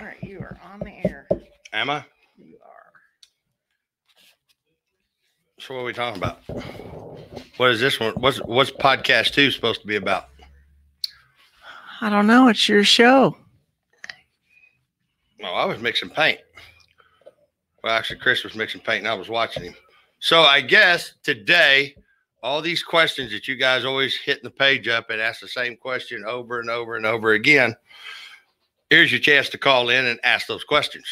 All right, you are on the air. Am I? You are. So what are we talking about? What is this one? What's podcast 2 supposed to be about? I don't know. It's your show. Oh, I was mixing paint. Well, actually, Chris was mixing paint and I was watching him. So I guess today, all these questions that you guys always hitting the page up and ask the same question over and over and over again, here's your chance to call in and ask those questions.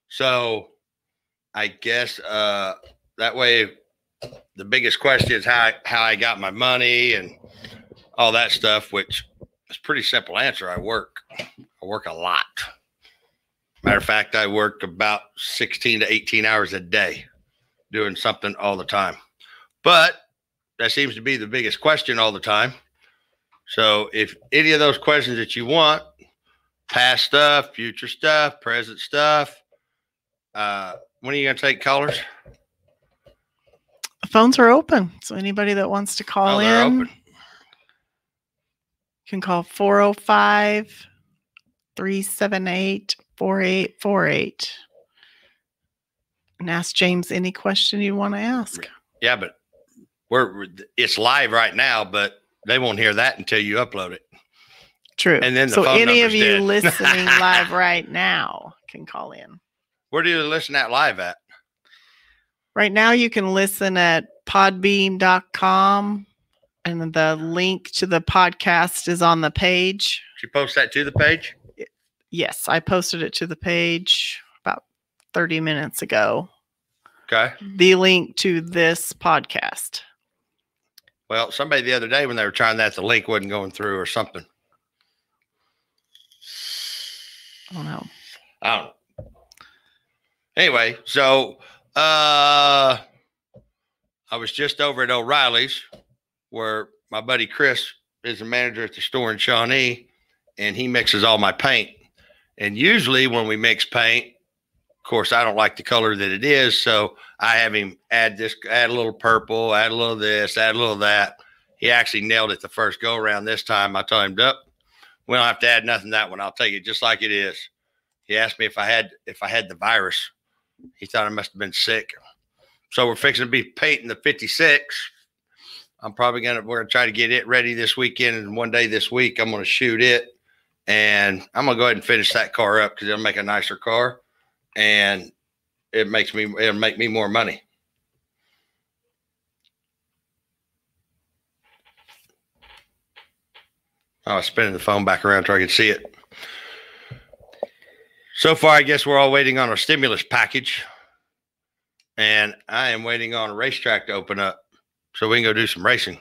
So I guess that way, the biggest question is how I got my money and all that stuff, which is a pretty simple answer. I work a lot. Matter of fact, I work about 16 to 18 hours a day doing something all the time. But that seems to be the biggest question all the time. So if any of those questions that you want, past stuff, future stuff, present stuff, when are you going to take callers? The phones are open. So anybody that wants to call in open. Can call 405-378-4848 and ask James any question you want to ask. Yeah, but it's live right now, but they won't hear that until you upload it. True. And then so any of you dead. listening live right now can call in. Where do you listen at live at? Right now you can listen at podbeam.com. And the link to the podcast is on the page. Did you post that to the page? Yes, I posted it to the page about 30 minutes ago. Okay. The link to this podcast. Well, somebody the other day when they were trying that, the link wasn't going through or something. I don't know. Anyway, so I was just over at O'Reilly's, where my buddy Chris is the manager at the store in Shawnee, and he mixes all my paint. And usually when we mix paint, of course, I don't like the color that it is, so I have him add a little purple, add a little this, add a little that. He actually nailed it the first go around this time. I told him, we don't have to add nothing to that one. I'll take it just like it is. He asked me if I had the virus. He thought I must have been sick. So we're fixing to be painting the 56. we're going to try to get it ready this weekend. And one day this week, I'm going to shoot it, and I'm going to go ahead and finish that car up because it'll make a nicer car, and it'll make me more money. I was spinning the phone back around so I could see it. So far, I guess we're all waiting on our stimulus package, and I am waiting on a racetrack to open up so we can go do some racing,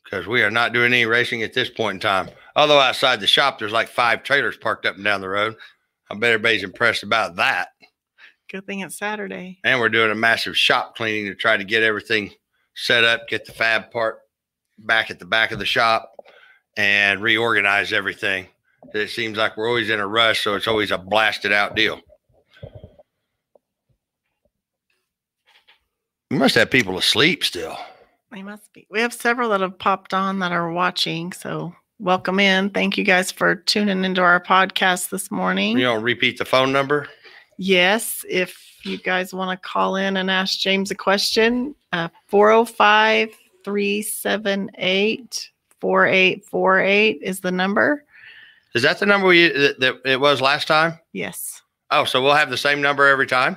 because we are not doing any racing at this point in time. Although outside the shop, there's like 5 trailers parked up and down the road. I bet everybody's impressed about that. Good thing it's Saturday. And we're doing a massive shop cleaning to try to get everything set up, get the fab part back at the back of the shop, and reorganize everything. It seems like we're always in a rush, so it's always a blasted out deal. We must have people asleep still. They must be. We have several that have popped on that are watching, so welcome in. Thank you guys for tuning into our podcast this morning. You want to repeat the phone number? Yes, if you guys want to call in and ask James a question, 405-378-4848 is the number. Is that the number that it was last time? Yes. Oh, so we'll have the same number every time?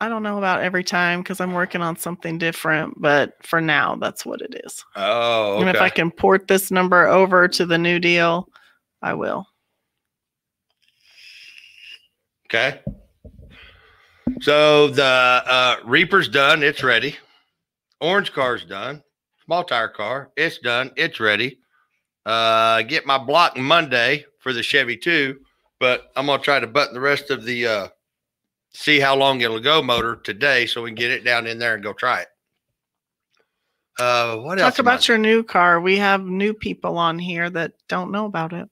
I don't know about every time because I'm working on something different, but for now, that's what it is. Oh, okay. And if I can port this number over to the new deal, I will. Okay. So the Reaper's done. It's ready. Orange car's done. Small tire car. It's done. It's ready. Get my block Monday for the Chevy 2, but I'm going to try to button the rest of the see how long it'll go motor today so we can get it down in there and go try it. What else? Talk about your new car. We have new people on here that don't know about it.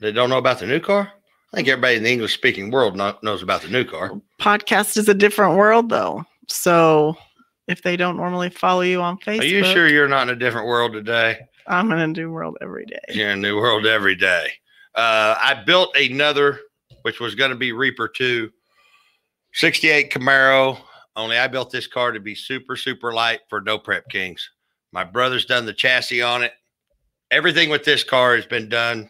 They don't know about the new car? I think everybody in the English-speaking world knows about the new car. Podcast is a different world, though. So if they don't normally follow you on Facebook. Are you sure you're not in a different world today? I'm in a new world every day. You're in a new world every day. I built another, which was going to be Reaper 2, 68 Camaro. Only I built this car to be super, super light for No Prep Kings. My brother's done the chassis on it. Everything with this car has been done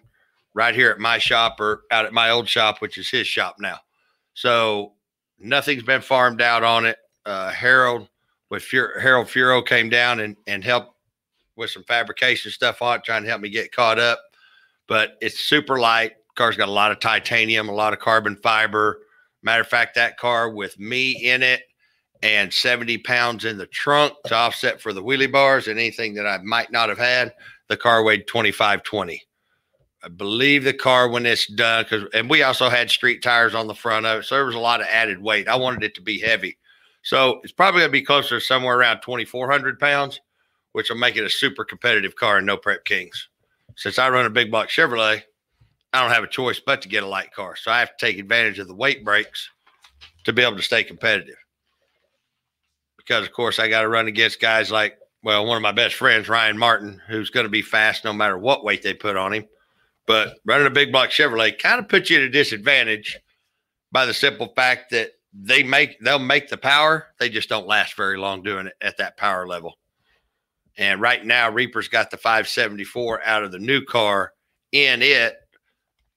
right here at my shop or out at my old shop, which is his shop now. So nothing's been farmed out on it. Harold Furo came down and helped with some fabrication stuff on it, trying to help me get caught up. But it's super light. Car's got a lot of titanium, a lot of carbon fiber. Matter of fact, that car with me in it and 70 pounds in the trunk to offset for the wheelie bars and anything that I might not have had, the car weighed 2520. I believe the car when it's done, and we also had street tires on the front of it, so there was a lot of added weight. I wanted it to be heavy. So it's probably going to be closer to somewhere around 2,400 pounds, which will make it a super competitive car in No Prep Kings. Since I run a big block Chevrolet, I don't have a choice but to get a light car. So I have to take advantage of the weight breaks to be able to stay competitive. Because, of course, I got to run against guys like, well, one of my best friends, Ryan Martin, who's going to be fast no matter what weight they put on him. But running a big block Chevrolet kind of puts you at a disadvantage by the simple fact that they'll make the power. They just don't last very long doing it at that power level. And right now, Reaper's got the 574 out of the new car in it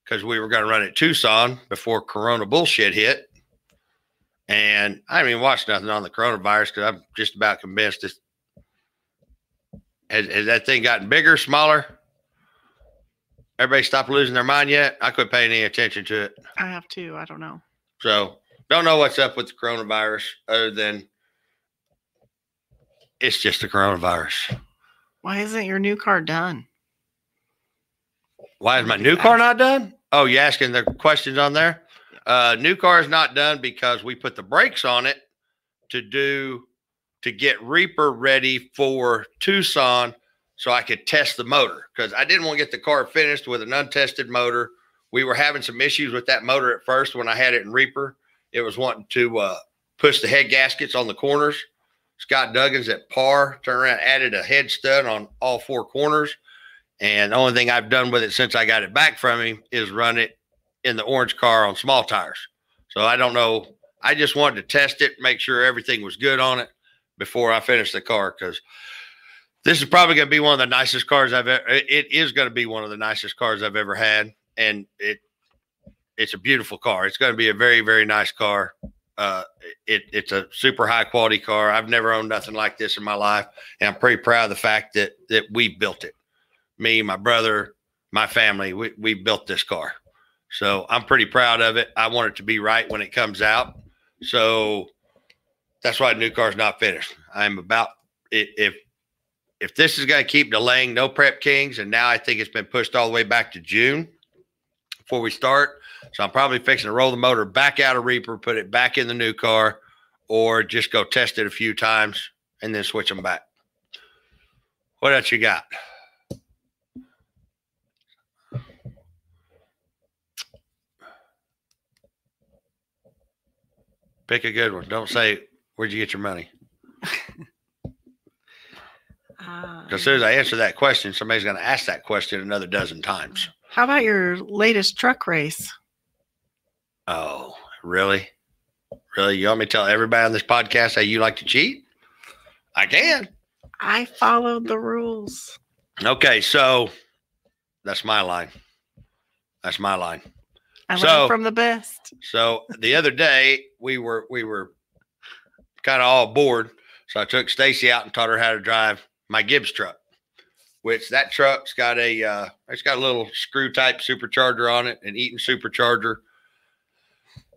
because we were going to run it Tucson before Corona bullshit hit. And I haven't even watched nothing on the coronavirus because I'm just about convinced it's, has that thing gotten bigger, smaller? Everybody stopped losing their mind yet? I couldn't pay any attention to it. I have to. I don't know. So don't know what's up with the coronavirus other than it's just the coronavirus. Why isn't your new car done? Why is my new car not done? Oh, you asking the questions on there? New car is not done because we put the brakes on it to get Reaper ready for Tucson so I could test the motor because I didn't want to get the car finished with an untested motor. We were having some issues with that motor at first when I had it in Reaper. It was wanting to push the head gaskets on the corners. Scott Duggins at Par turned around, added a head stud on all four corners. And the only thing I've done with it since I got it back from him is run it in the orange car on small tires. So I don't know. I just wanted to test it, make sure everything was good on it before I finished the car because this is probably going to be one of the nicest cars it is going to be one of the nicest cars I've ever had. And it's a beautiful car. It's going to be a very, very nice car. It's a super high quality car. I've never owned nothing like this in my life. And I'm pretty proud of the fact that we built it. Me, my brother, my family, we built this car. So I'm pretty proud of it. I want it to be right when it comes out. So that's why the new car's not finished. I'm about it. If this is going to keep delaying No Prep Kings, and now I think it's been pushed all the way back to June before we start. So I'm probably fixing to roll the motor back out of Reaper, put it back in the new car, or just go test it a few times and then switch them back. What else you got? Pick a good one. Don't say, where'd you get your money? Because as soon as I answer that question, somebody's going to ask that question another dozen times. How about your latest truck race? Oh, really? Really? You want me to tell everybody on this podcast how you like to cheat? I can. I followed the rules. Okay, so that's my line. That's my line. I learned from the best. So the other day we were kind of all bored. So I took Stacy out and taught her how to drive my Gibbs truck, which that truck's got it's got a little screw type supercharger on it, an Eaton supercharger.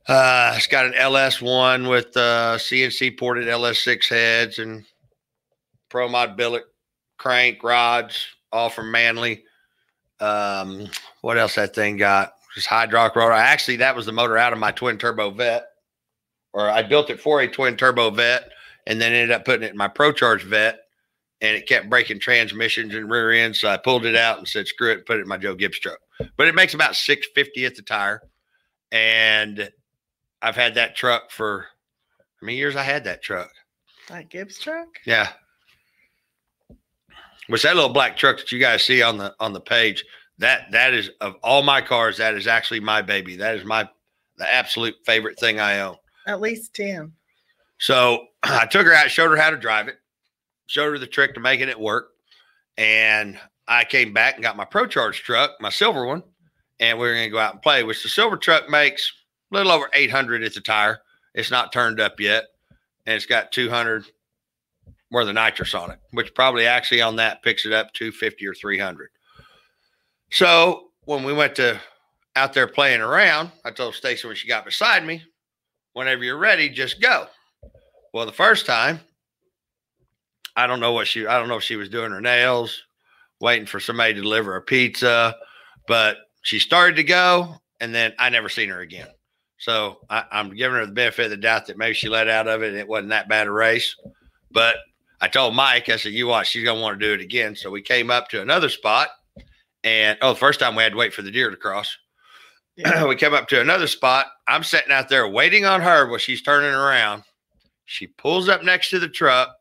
It's got an LS1 with CNC ported LS6 heads and ProMod billet crank rods, all from Manley. What else that thing got? Just hydraulic rotor. Actually, that was the motor out of my twin turbo vet, or I built it for a twin turbo vet and then ended up putting it in my ProCharge vet, and it kept breaking transmissions and rear ends. So I pulled it out and said, screw it, put it in my Joe Gibbs truck. But it makes about $650 at the tire. And I've had that truck for how many years I had that truck? That Gibbs truck? Yeah. Which that little black truck that you guys see on the page, That is, of all my cars, that is actually my baby. That is the absolute favorite thing I own. At least 10. So I took her out, showed her how to drive it, showed her the trick to making it work. And I came back and got my ProCharge truck, my silver one, and we were going to go out and play, which the silver truck makes a little over 800 at the tire. It's not turned up yet. And it's got 200 worth of nitrous on it, which probably actually on that picks it up 250 or 300. So when we went to out there playing around, I told Stacy when she got beside me, whenever you're ready, just go. Well, the first time, I don't know if she was doing her nails, waiting for somebody to deliver a pizza, but she started to go, and then I never seen her again. So I'm giving her the benefit of the doubt that maybe she let out of it and it wasn't that bad a race. But I told Mike, I said, you watch, she's going to want to do it again. So we came up to another spot, and the first time we had to wait for the deer to cross. Yeah. We came up to another spot. I'm sitting out there waiting on her while she's turning around. She pulls up next to the truck,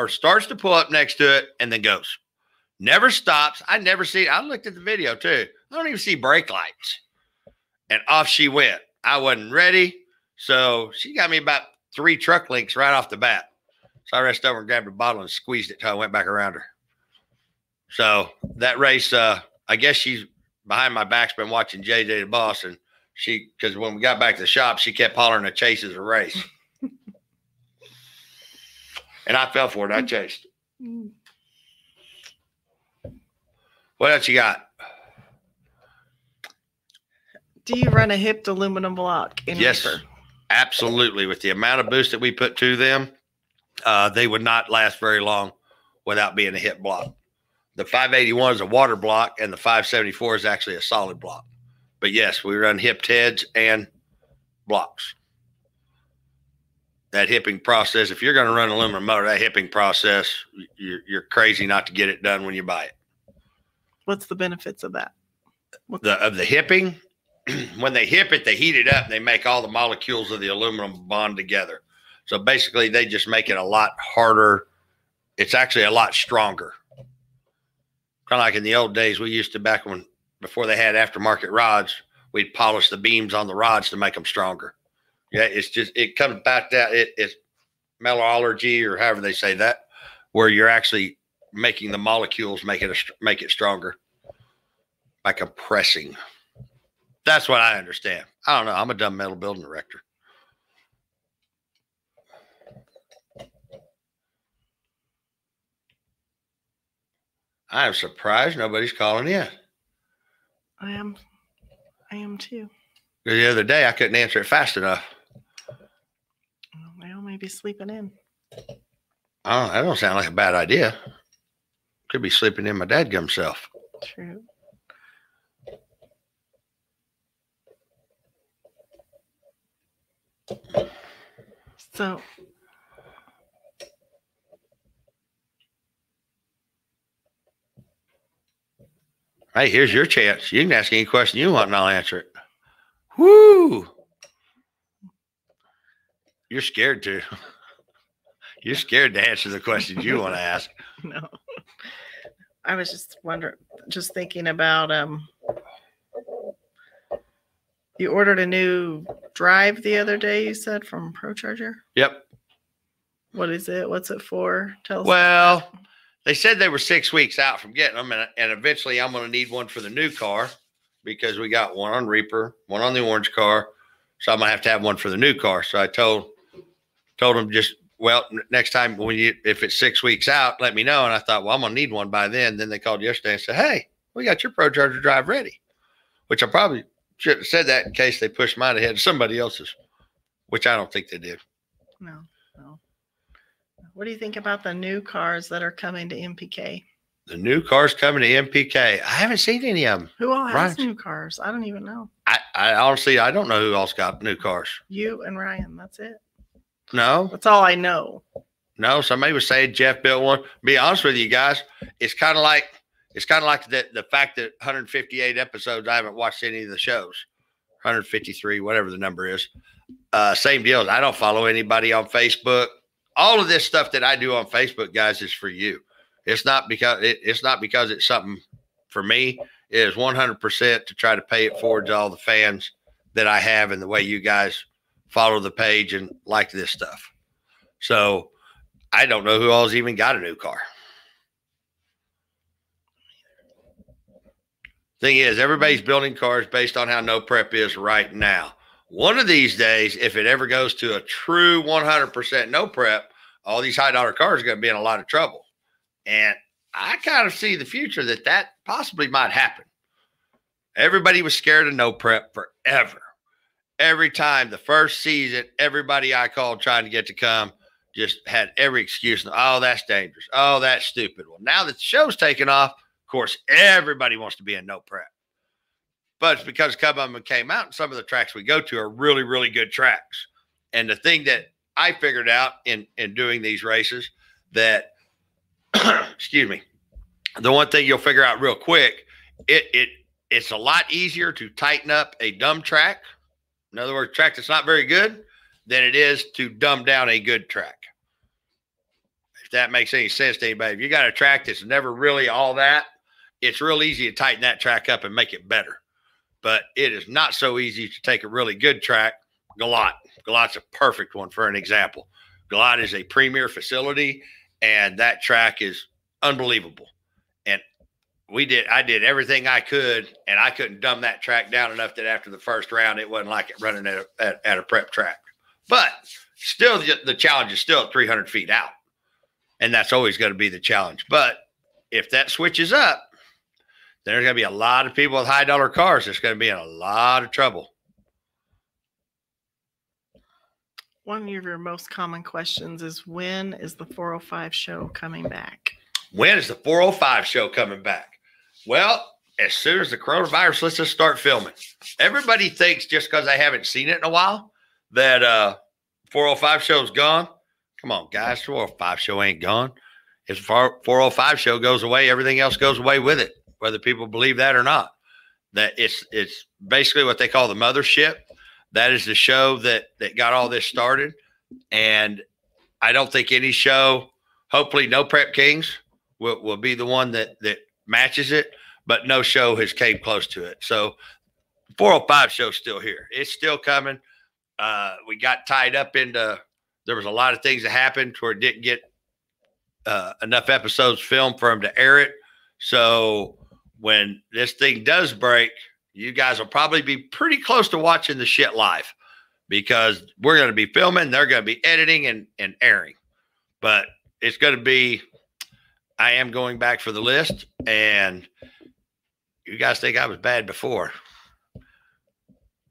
starts to pull up next to it, and then goes. Never stops. I looked at the video too. I don't even see brake lights. And off she went. I wasn't ready. So she got me about 3 truck lengths right off the bat. So I rushed over and grabbed a bottle and squeezed it till I went back around her. So that race, I guess she's behind my back's been watching JJ the Boss. And because when we got back to the shop, she kept hollering to chase as a race. And I fell for it. I chased. What else you got? Do you run a hipped aluminum block in Yes, Reaper? Absolutely. With the amount of boost that we put to them, they would not last very long without being a hip block. The 581 is a water block, and the 574 is actually a solid block. But yes, we run hipped heads and blocks. That hipping process, if you're going to run an aluminum motor, that hipping process, you're crazy not to get it done when you buy it. What's the benefits of that? Of the hipping? When they hip it, they heat it up and they make all the molecules of the aluminum bond together. So basically, they just make it a lot harder. It's actually a lot stronger. Kind of like in the old days, we used to, before they had aftermarket rods, we'd polish the beams on the rods to make them stronger. Yeah, it comes back that it's metallurgy, or however they say that, where you're actually making the molecules make it stronger by compressing. That's what I understand. I don't know. I'm a dumb metal building director. I am surprised nobody's calling in. I am too. The other day, I couldn't answer it fast enough. Well, maybe sleeping in. Oh, that don't sound like a bad idea. Could be sleeping in my dadgum self. True. So, hey, here's your chance. You can ask any question you want and I'll answer it. Woo! You're scared to. You're scared to answer the questions you want to ask. No. I was just thinking about, you ordered a new drive the other day, you said, from ProCharger? Yep. What is it? What's it for? Tell us. Well, they said they were 6 weeks out from getting them, and eventually I'm going to need one for the new car because we got one on Reaper, one on the orange car, so I'm going to have one for the new car. So I told them next time if it's 6 weeks out, let me know. And I thought, well, I'm going to need one by then. Then they called yesterday and said, hey, we got your ProCharger drive ready, which I probably should have said that in case they pushed mine ahead of somebody else's, which I don't think they did. No. What do you think about the new cars that are coming to MPK? The new cars coming to MPK. I haven't seen any of them. Who all has new cars? I don't even know. I honestly, I don't know who else got new cars. You and Ryan. That's it. No. That's all I know. No, somebody was saying Jeff built one. Be honest with you guys, it's kind of like the fact that 158 episodes, I haven't watched any of the shows. 153, whatever the number is. Same deal. I don't follow anybody on Facebook. All of this stuff that I do on Facebook, guys, is for you. It's not because it's something for me is 100% to try to pay it forward to all the fans that I have and the way you guys follow the page and like this stuff. So I don't know who all's even got a new car. Thing is, everybody's building cars based on how no prep is right now. One of these days, if it ever goes to a true 100% no prep, all these high dollar cars are going to be in a lot of trouble. And I kind of see the future that possibly might happen. Everybody was scared of no prep forever. Every time the first season, everybody I called trying to get to come just had every excuse. Oh, that's dangerous. Oh, that's stupid. Well, now that the show's taken off, of course, everybody wants to be in no prep. But it's because a couple of them came out, and some of the tracks we go to are really, really good tracks. And the thing that I figured out in doing these races that, excuse me, the one thing you'll figure out real quick, it's a lot easier to tighten up a dumb track. In other words, a track that's not very good, than it is to dumb down a good track. If that makes any sense to anybody. If you got a track that's never really all that, it's real easy to tighten that track up and make it better. But it is not so easy to take a really good track. Galot. Galot's a perfect one for an example. Galot is a premier facility, and that track is unbelievable. And I did everything I could, and I couldn't dumb that track down enough that after the first round, it wasn't like it running at a prep track. But still, the challenge is still at 300 feet out. And that's always going to be the challenge. But if that switches up, there's going to be a lot of people with high dollar cars that's going to be in a lot of trouble. One of your most common questions is, when is the 405 show coming back? When is the 405 show coming back? Well, as soon as the coronavirus lets us start filming. Everybody thinks just because I haven't seen it in a while that 405 show's gone. Come on, guys, 405 show ain't gone. If 405 show goes away, everything else goes away with it, whether people believe that or not. That it's basically what they call the mothership. That is the show that got all this started. And I don't think any show, hopefully No Prep Kings will be the one that matches it, but no show has came close to it. So 405 show's still here. It's still coming. We got tied up into, there was a lot of things that happened where it didn't get enough episodes filmed for them to air it. So when this thing does break, you guys will probably be pretty close to watching the shit live, because we're going to be filming, they're going to be editing and airing. But it's going to be, I am going back for the list, and you guys think I was bad before.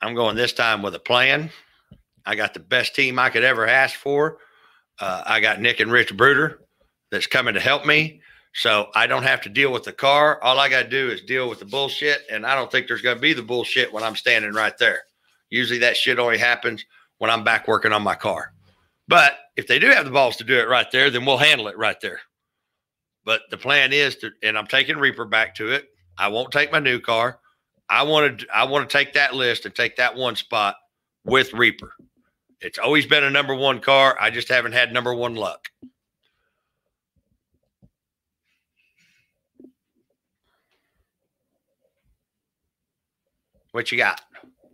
I'm going this time with a plan. I got the best team I could ever ask for. I got Nick and Rich Bruder that's coming to help me. So I don't have to deal with the car. All I got to do is deal with the bullshit. And I don't think there's going to be the bullshit when I'm standing right there. Usually that shit only happens when I'm back working on my car. But if they do have the balls to do it right there, then we'll handle it right there. But the plan is to, and I'm taking Reaper back to it. I won't take my new car. I want to take that list and take that one spot with Reaper. It's always been a number one car. I just haven't had number one luck. What you got?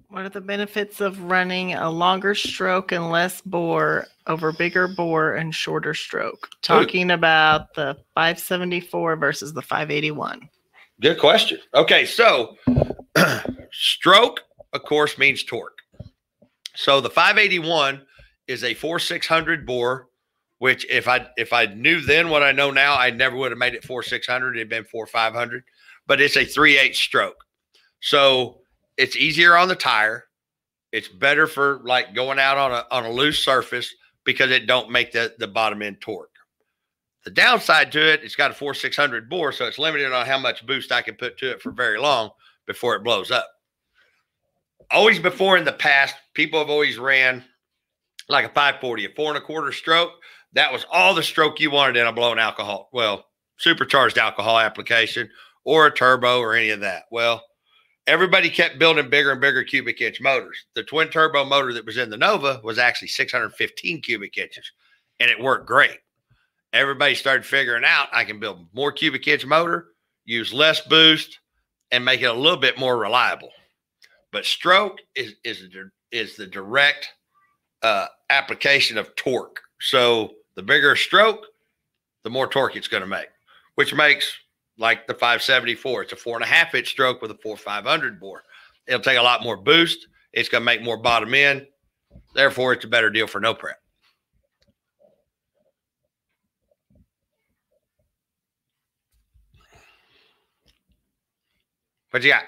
What are the benefits of running a longer stroke and less bore over bigger bore and shorter stroke? Talking about the 574 versus the 581. Good question. Okay, so stroke, of course, means torque. So the 581 is a 4,600 bore, which if I knew then what I know now, I never would have made it 4,600. It'd been 4,500, but it's a 3/8 stroke. So it's easier on the tire. It's better for like going out on a loose surface because it don't make the bottom end torque. The downside to it, it's got a 4,600 bore, so it's limited on how much boost I can put to it for very long before it blows up. Always before in the past, people have always ran like a 540, a 4 1/4 stroke. That was all the stroke you wanted in a blown alcohol, well, supercharged alcohol application or a turbo or any of that. Well, everybody kept building bigger and bigger cubic inch motors. The twin turbo motor that was in the Nova was actually 615 cubic inches, and it worked great. Everybody started figuring out I can build more cubic inch motor, use less boost, and make it a little bit more reliable. But stroke is the direct application of torque. So the bigger stroke, the more torque it's going to make, which makes like the 574. It's a 4.5-inch stroke with a 4.500 bore. It'll take a lot more boost. It's going to make more bottom end. Therefore, it's a better deal for no prep. What you got?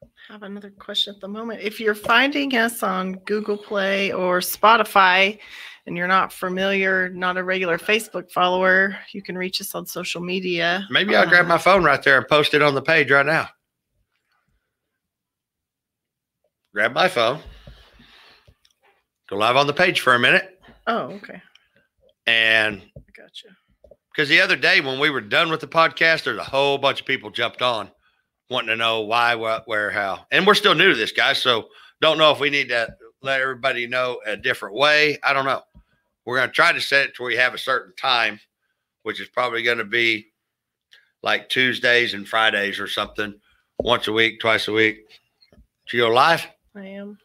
I have another question at the moment. If you're finding us on Google Play or Spotify and you're not familiar, not a regular Facebook follower, you can reach us on social media. Maybe I'll grab my phone right there and post it on the page right now. Grab my phone. Go live on the page for a minute. Oh, okay. And Gotcha. Because the other day when we were done with the podcast, there's a whole bunch of people jumped on wanting to know why, what, where, how. And we're still new to this, guys, so don't know if we need to let everybody know a different way. I don't know. We're going to try to set it to where you have a certain time, which is probably going to be like Tuesdays and Fridays or something, once a week, twice a week. Did you go live? I am.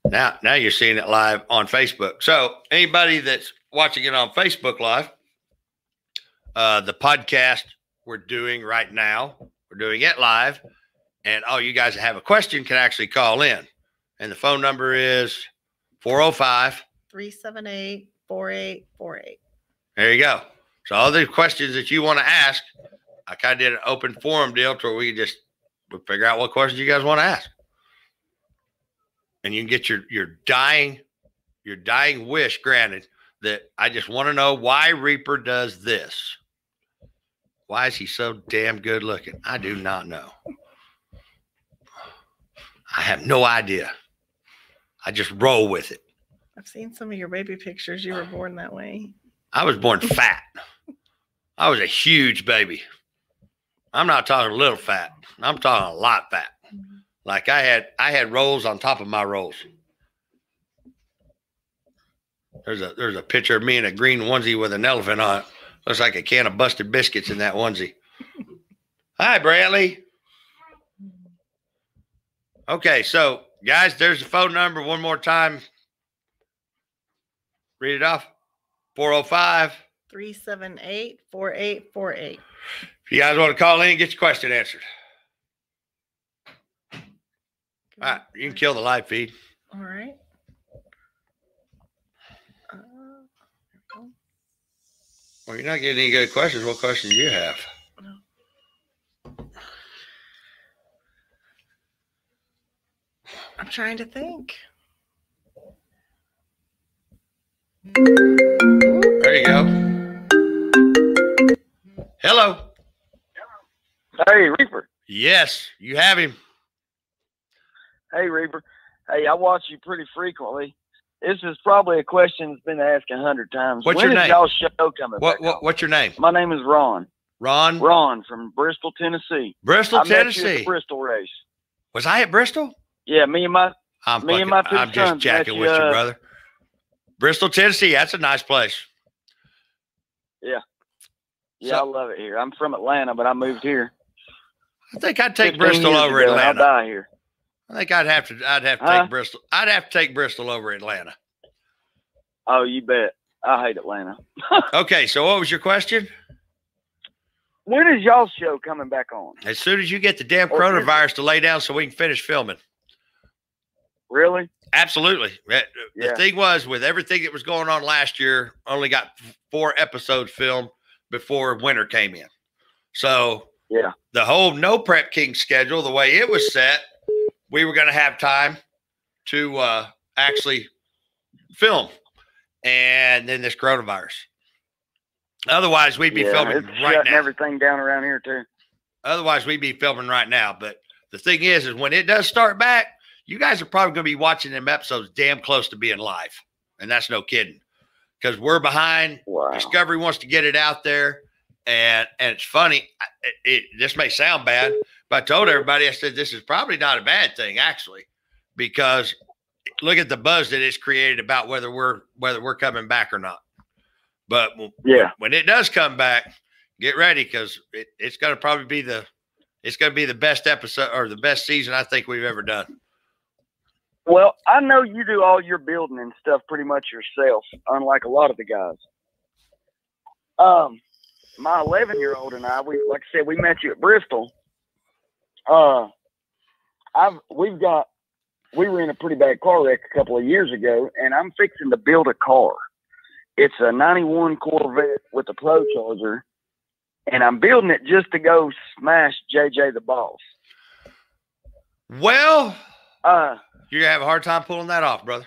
Now you're seeing it live on Facebook. So anybody that's watching it on Facebook Live, the podcast we're doing right now, we're doing it live, and all you guys that have a question can actually call in. And the phone number is 405-378-4848. There you go. So all the questions that you want to ask, I kind of did an open forum deal to where we just figure out what questions you guys want to ask. And you can get your dying wish granted that I just want to know why Reaper does this. Why is he so damn good looking? I do not know. I have no idea. I just roll with it. I've seen some of your baby pictures. You were born that way. I was born fat. I was a huge baby. I'm not talking a little fat. I'm talking a lot fat. Like I had rolls on top of my rolls. There's a picture of me in a green onesie with an elephant on it. Looks like a can of Busted Biscuits in that onesie. Hi, Bradley. Okay, so guys, there's the phone number one more time. Read it off. 405-378-4848. If you guys want to call in and get your question answered. All right, you can kill the live feed. All right. Well, you're not getting any good questions. What questions do you have? No. I'm trying to think. There you go. Hello. Hey, Reaper. Yes, you have him. Hey, Reaper. Hey, I watch you pretty frequently. This is probably a question that's been asked 100 times. What's when your is name? y'all's show coming back on? What's your name? My name is Ron. Ron? Ron from Bristol, Tennessee. Bristol, I met you at Tennessee. the Bristol race. Was I at Bristol? Yeah, me and my I'm two just sons jacking met with you, you, brother. Bristol, Tennessee. That's a nice place. Yeah, So- I love it here. I'm from Atlanta, but I moved here. I think I'd take 15 Bristol years over ago, and Atlanta. I'll die here. I think I'd have to Huh? take Bristol. I'd have to take Bristol over Atlanta. Oh, you bet. I hate Atlanta. Okay, so what was your question? When is y'all's show coming back on? As soon as you get the damn Or- coronavirus to lay down so we can finish filming. Really? Absolutely. The Yeah. thing was, with everything that was going on last year, only got 4 episodes filmed before winter came in. So Yeah. the whole No Prep King schedule, the way it was set, we were going to have time to actually film. And then this coronavirus. Otherwise, we'd be filming it's right shutting now. everything down around here too. Otherwise, we'd be filming right now. But the thing is when it does start back, you guys are probably going to be watching them episodes damn close to being live. And that's no kidding. Because we're behind. Wow. Discovery wants to get it out there. And it's funny. This may sound bad, but I told everybody, I said, this is probably not a bad thing, actually. Because look at the buzz that it's created about whether we're coming back or not. But Yeah. when it does come back, get ready because it's going to probably be the best episode or the best season I think we've ever done. Well, I know you do all your building and stuff pretty much yourself, unlike a lot of the guys. My 11-year-old and I, like I said, we met you at Bristol. We were in a pretty bad car wreck a couple of years ago, and I'm fixing to build a car. It's a 91 Corvette with a Pro Charger, and I'm building it just to go smash JJ the Boss. Well, you're going to have a hard time pulling that off, brother.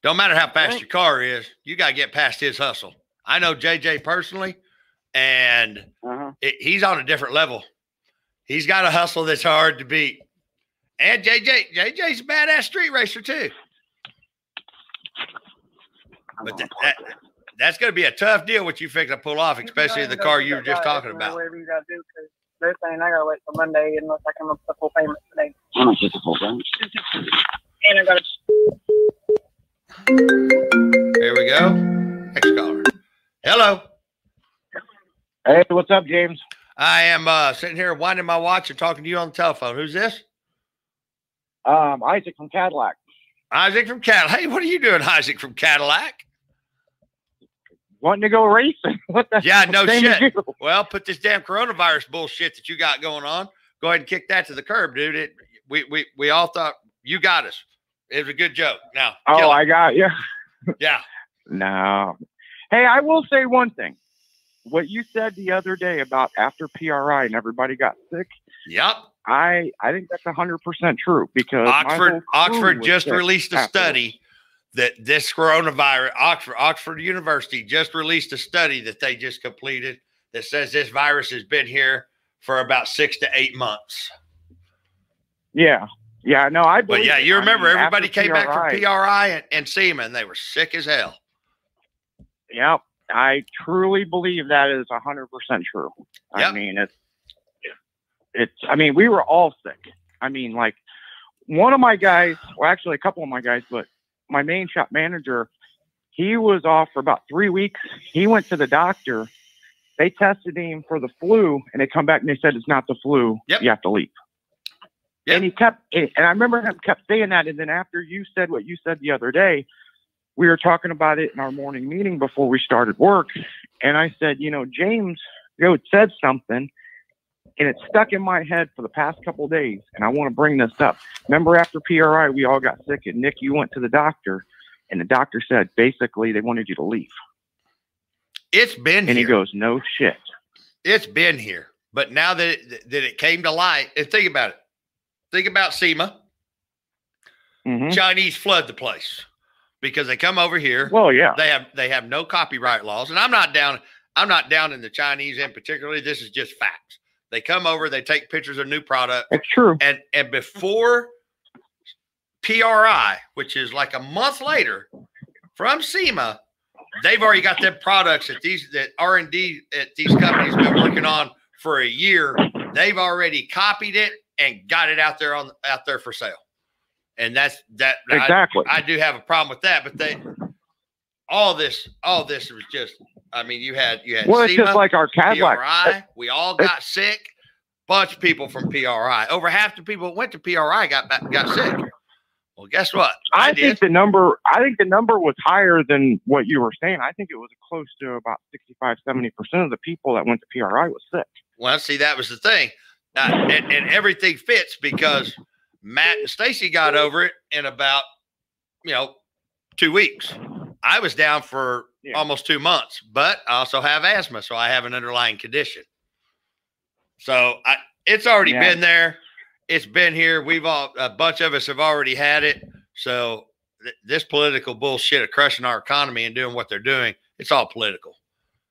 Don't matter how fast your car is, you got to get past his hustle. I know JJ personally, and he's on a different level. He's got a hustle that's hard to beat. And JJ's a badass street racer too. But that's going to be a tough deal what you fixing to pull off, especially the car you were just talking about. Whatever you got to do, because they're saying I got to wait till Monday unless I come up with the full payment today. How much is the full payment? And I got to. Here we go. Next caller. Hello. Hey, what's up, James? I am sitting here winding my watch and talking to you on the telephone. Who's this? Isaac from Cadillac. Isaac from Cadillac. Hey, what are you doing, Isaac from Cadillac? Wanting to go racing? What the? Yeah, no same as shit. you. Well, put this damn coronavirus bullshit that you got going on. Go ahead and kick that to the curb, dude. We all thought you got us. It was a good joke. Now, Oh, I got you. yeah. No. Hey, I will say one thing. What you said the other day about after PRI and everybody got sick. Yep. I think that's 100% true because Oxford just released a study that this coronavirus, Oxford University just released a study that they just completed that says this virus has been here for about 6 to 8 months. Yeah. Yeah, no, I believe. But yeah, you remember everybody came back from PRI. PRI and SEMA and they were sick as hell. Yep. I truly believe that is 100% true. Yep. I mean, I mean, we were all sick. I mean, like one of my guys, well, actually a couple of my guys, but my main shop manager, he was off for about 3 weeks. He went to the doctor. They tested him for the flu and they come back and they said, it's not the flu. Yep. You have to leave. Yep. And I remember him kept saying that. And then after you said what you said the other day, we were talking about it in our morning meeting before we started work. And I said, James said something and it stuck in my head for the past couple of days. And I want to bring this up. Remember after PRI, we all got sick and Nick, you went to the doctor and the doctor said, basically they wanted you to leave. It's been and here. He goes, no shit. It's been here. But now that it came to light, and think about it. Think about SEMA. Mm-hmm. Chinese flood the place because they come over here. Well, yeah. They have no copyright laws. And I'm not down in the Chinese in particular. This is just facts. They come over, they take pictures of new product. It's true. And before PRI, which is like a month later from SEMA, they've already got them products that R&D at these companies been working on for a year. They've already copied it and got it out there for sale. And that's that. Exactly. I do have a problem with that, but all this was just. I mean, you had well, it's SEMA, just like our Cadillac. PRI. We all got sick. Bunch of people from PRI. Over half the people that went to PRI got sick. Well, guess what? I think the number was higher than what you were saying. I think it was close to about 65-70% of the people that went to PRI was sick. Well, see, that was the thing. And everything fits because Matt and Stacy got over it in about, 2 weeks. I was down for almost 2 months, but I also have asthma, so I have an underlying condition. So it's already been there. It's been here. A bunch of us have already had it. So this political bullshit of crushing our economy and doing what they're doing, it's all political.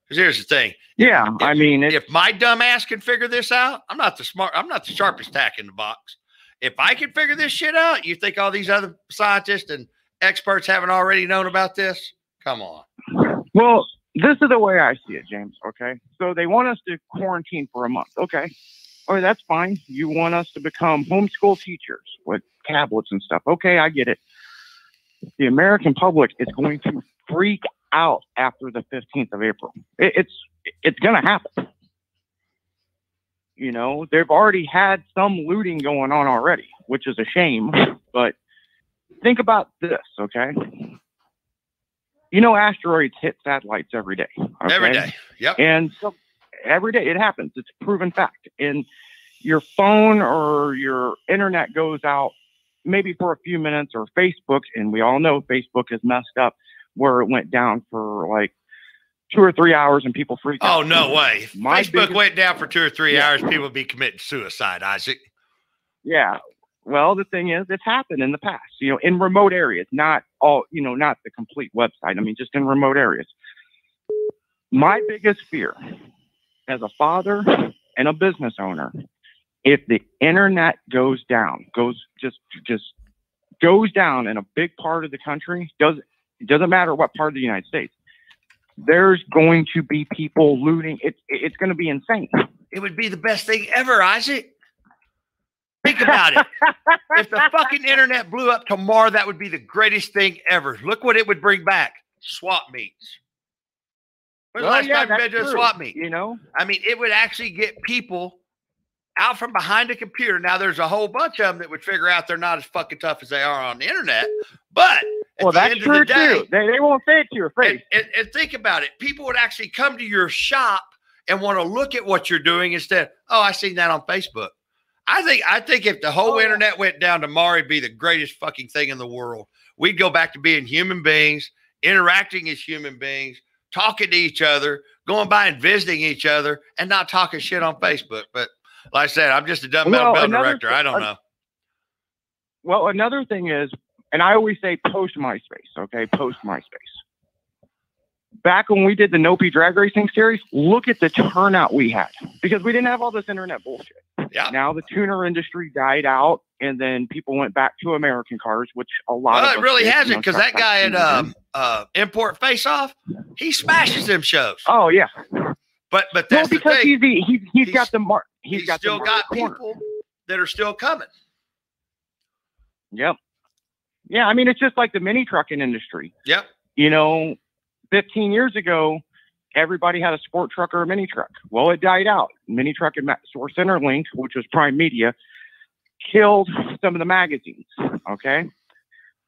Because here's the thing. Yeah, If my dumb ass can figure this out, I'm not the sharpest tack in the box. If I can figure this shit out, you think all these other scientists and experts haven't already known about this? Come on. Well, this is the way I see it, James. Okay. So they want us to quarantine for a month. Okay. Oh, that's fine. You want us to become homeschool teachers with tablets and stuff. Okay. I get it. The American public is going to freak out after the 15th of April. It's going to happen. You know, they've already had some looting going on already, which is a shame. But think about this, okay? You know, asteroids hit satellites every day. Okay? Every day. Yep. And so every day it happens. It's a proven fact. And your phone or your internet goes out maybe for a few minutes, or Facebook, and we all know Facebook is messed up, where it went down for like 2 or 3 hours and people freaked out. Oh, no way. If Facebook went down for 2 or 3 hours, people would be committing suicide, Isaac. Yeah. Well, the thing is, it's happened in the past, you know, in remote areas, not all, you know, not the complete website. I mean, just in remote areas. My biggest fear as a father and a business owner, if the internet goes down, just goes down in a big part of the country, it doesn't matter what part of the United States, there's going to be people looting. It's going to be insane. It would be the best thing ever, Isaac. Think about it. If the fucking internet blew up tomorrow, that would be the greatest thing ever. Look what it would bring back. Swap meets. When's the last time you've been to a swap meet? You know? I mean, it would actually get people out from behind a computer. Now, there's a whole bunch of them that would figure out they're not as fucking tough as they are on the internet. But well, that's true too. They won't say it to your face. And think about it. People would actually come to your shop and want to look at what you're doing instead. Oh, I seen that on Facebook. I think if the whole internet went down tomorrow, it'd be the greatest fucking thing in the world. We'd go back to being human beings, interacting as human beings, talking to each other, going by and visiting each other, and not talking shit on Facebook. But like I said, I'm just a dumb metal bell director. I don't know. Well, another thing is, and I always say post MySpace, okay? Post MySpace. Back when we did the Nopi drag racing series, look at the turnout we had because we didn't have all this internet bullshit. Yeah. Now the tuner industry died out, and then people went back to American cars, which a lot of it really hasn't, because that guy at Import Face Off, he smashes them shows. Oh yeah. But that's the because thing. He's got the mark. He's still got people that are still coming. Yep. Yeah, I mean, it's just like the mini trucking industry. Yep. You know, 15 years ago, everybody had a sport truck or a mini truck. Well, it died out. Mini truck and Source Interlink, which was Prime Media, killed some of the magazines, okay?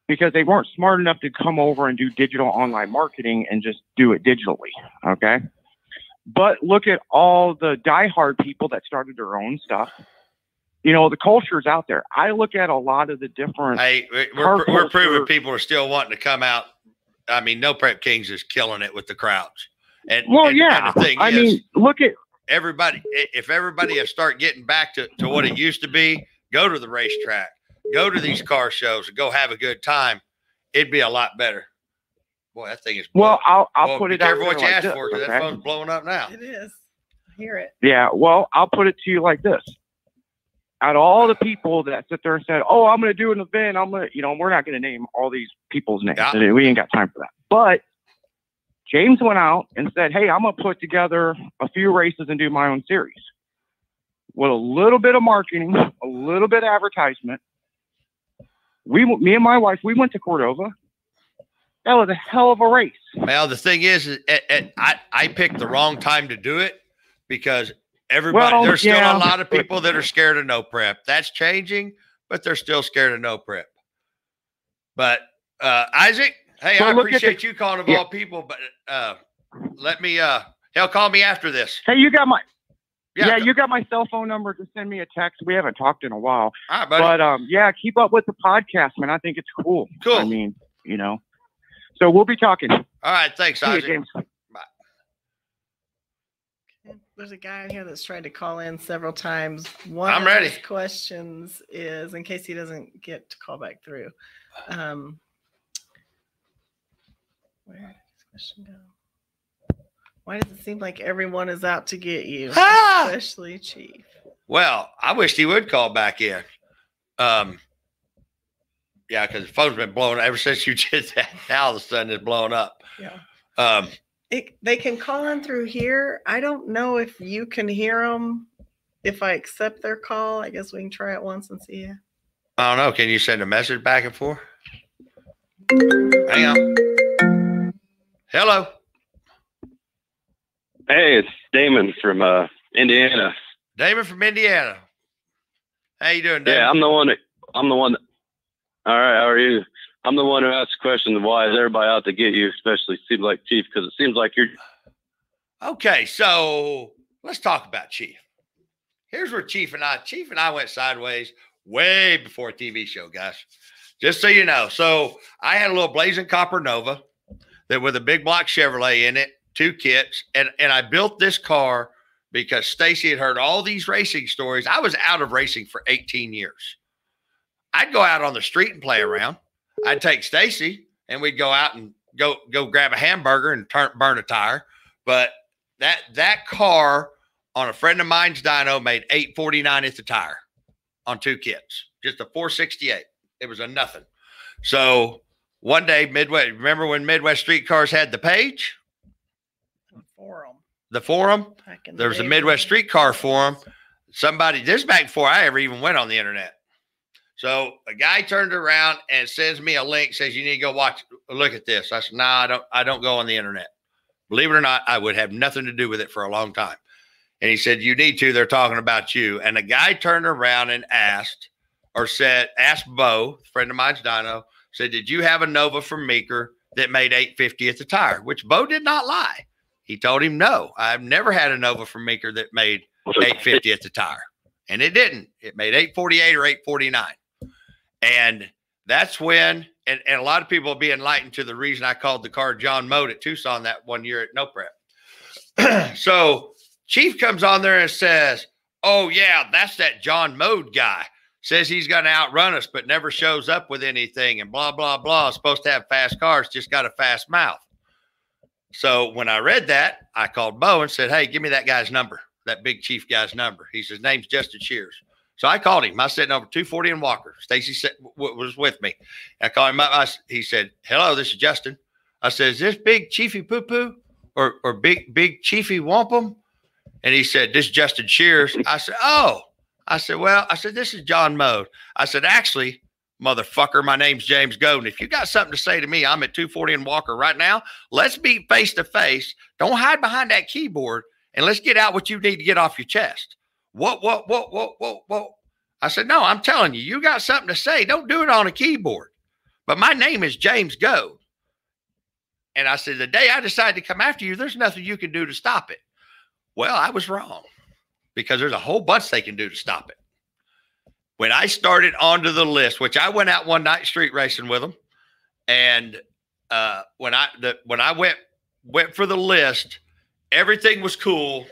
Because they weren't smart enough to come over and do digital online marketing and just do it digitally, okay? But look at all the diehard people that started their own stuff. You know, the culture's out there. I look at a lot of the different. Hey, we're proving people are still wanting to come out. I mean, No Prep Kings is killing it with the crowds. And yeah. And the thing I mean, look at everybody. If everybody has start getting back to what it used to be, go to the racetrack, go to these car shows, and go have a good time. It'd be a lot better. Boy, that thing is. Well, I'll put it out there what you like asked this, for, because that phone's blowing up now. It is. I hear it. Yeah. Well, I'll put it to you like this. Out of all the people that sit there and said, "Oh, I'm going to do an event," we're not going to name all these people's names. Yeah. We ain't got time for that. But James went out and said, "Hey, I'm going to put together a few races and do my own series with a little bit of marketing, a little bit of advertisement." Me and my wife, we went to Cordova. That was a hell of a race. Well, the thing is, I picked the wrong time to do it because there's still a lot of people that are scared of no prep. That's changing, but they're still scared of no prep. But Isaac, hey, I appreciate you calling of all people, but let me hell, call me after this. Hey, you got my you got my cell phone number. Just send me a text. We haven't talked in a while. All right, buddy. But keep up with the podcast, man. I think it's cool. Cool. I mean, so we'll be talking. All right, thanks, Isaac. See you, James. There's a guy in here that's tried to call in several times. One I'm of ready. his questions is, in case he doesn't get to call back through, where did this question go? Why does it seem like everyone is out to get you, especially Chief? Well, I wished he would call back in. Yeah, because the phone's been blowing up ever since you did that. Now all of a sudden it's blowing up. Yeah. They can call in through here. I don't know if you can hear them. If I accept their call, I guess we can try it once and see. I don't know. Can you send a message back and forth? Hang on. Hello. Hey, it's Damon from Indiana. Damon from Indiana. How you doing, Damon? Yeah, I'm the one. All right, how are you? I'm the one who asked the question, why is everybody out to get you, especially seems like Chief, because it seems like you're. Okay, so let's talk about Chief. Here's where Chief and I went sideways way before a TV show, guys. Just so you know. So I had a little blazing copper Nova that with a big block Chevrolet in it, 2 kits, and I built this car because Stacy had heard all these racing stories. I was out of racing for 18 years. I'd go out on the street and play around. I'd take Stacy and we'd go out and go grab a hamburger and burn a tire. But that car on a friend of mine's dyno made $8.49 at the tire on 2 kits, just a 468. It was a nothing. So one day, Midwest, remember when Midwest Street Cars had the page? The forum? There was a Midwest Street Car forum. Somebody, this is back before I ever even went on the internet. So a guy turned around and sends me a link, says you need to go look at this. I said, nah, I don't go on the internet. Believe it or not, I would have nothing to do with it for a long time. And he said, you need to, they're talking about you. And the guy turned around and asked Bo, a friend of mine's dyno, said, did you have a Nova from Meeker that made $8.50 at the tire? Which Bo did not lie. He told him, no, I've never had a Nova from Meeker that made $8.50 at the tire. And it didn't. It made $8.48 or $8.49. And that's when, and a lot of people will be enlightened to the reason I called the car John Mode at Tucson that one year at No Prep. So Chief comes on there and says, oh, yeah, that's that John Mode guy. Says he's going to outrun us, but never shows up with anything and blah, blah, blah. Supposed to have fast cars, just got a fast mouth. So when I read that, I called Bo and said, hey, give me that guy's number, that big Chief guy's number. He says, name's Justin Shears. So I called him. I said, over 240 in Walker. Stacy was with me. I called him up. He said, hello, this is Justin. I said, is this Big Chiefy Poo Poo or Big Chiefy Wampum? And he said, this is Justin Shears. I said, oh. I said, this is John Mode. I said, actually, motherfucker, my name's James Godin. If you got something to say to me, I'm at 240 in Walker right now. Let's be face to face. Don't hide behind that keyboard and let's get out what you need to get off your chest. What? I said, no, I'm telling you, you got something to say. Don't do it on a keyboard. But my name is James Go. And I said, the day I decide to come after you, there's nothing you can do to stop it. Well, I was wrong because there's a whole bunch they can do to stop it. When I started onto the list, which I went out one night street racing with them. And when I went for the list, everything was cool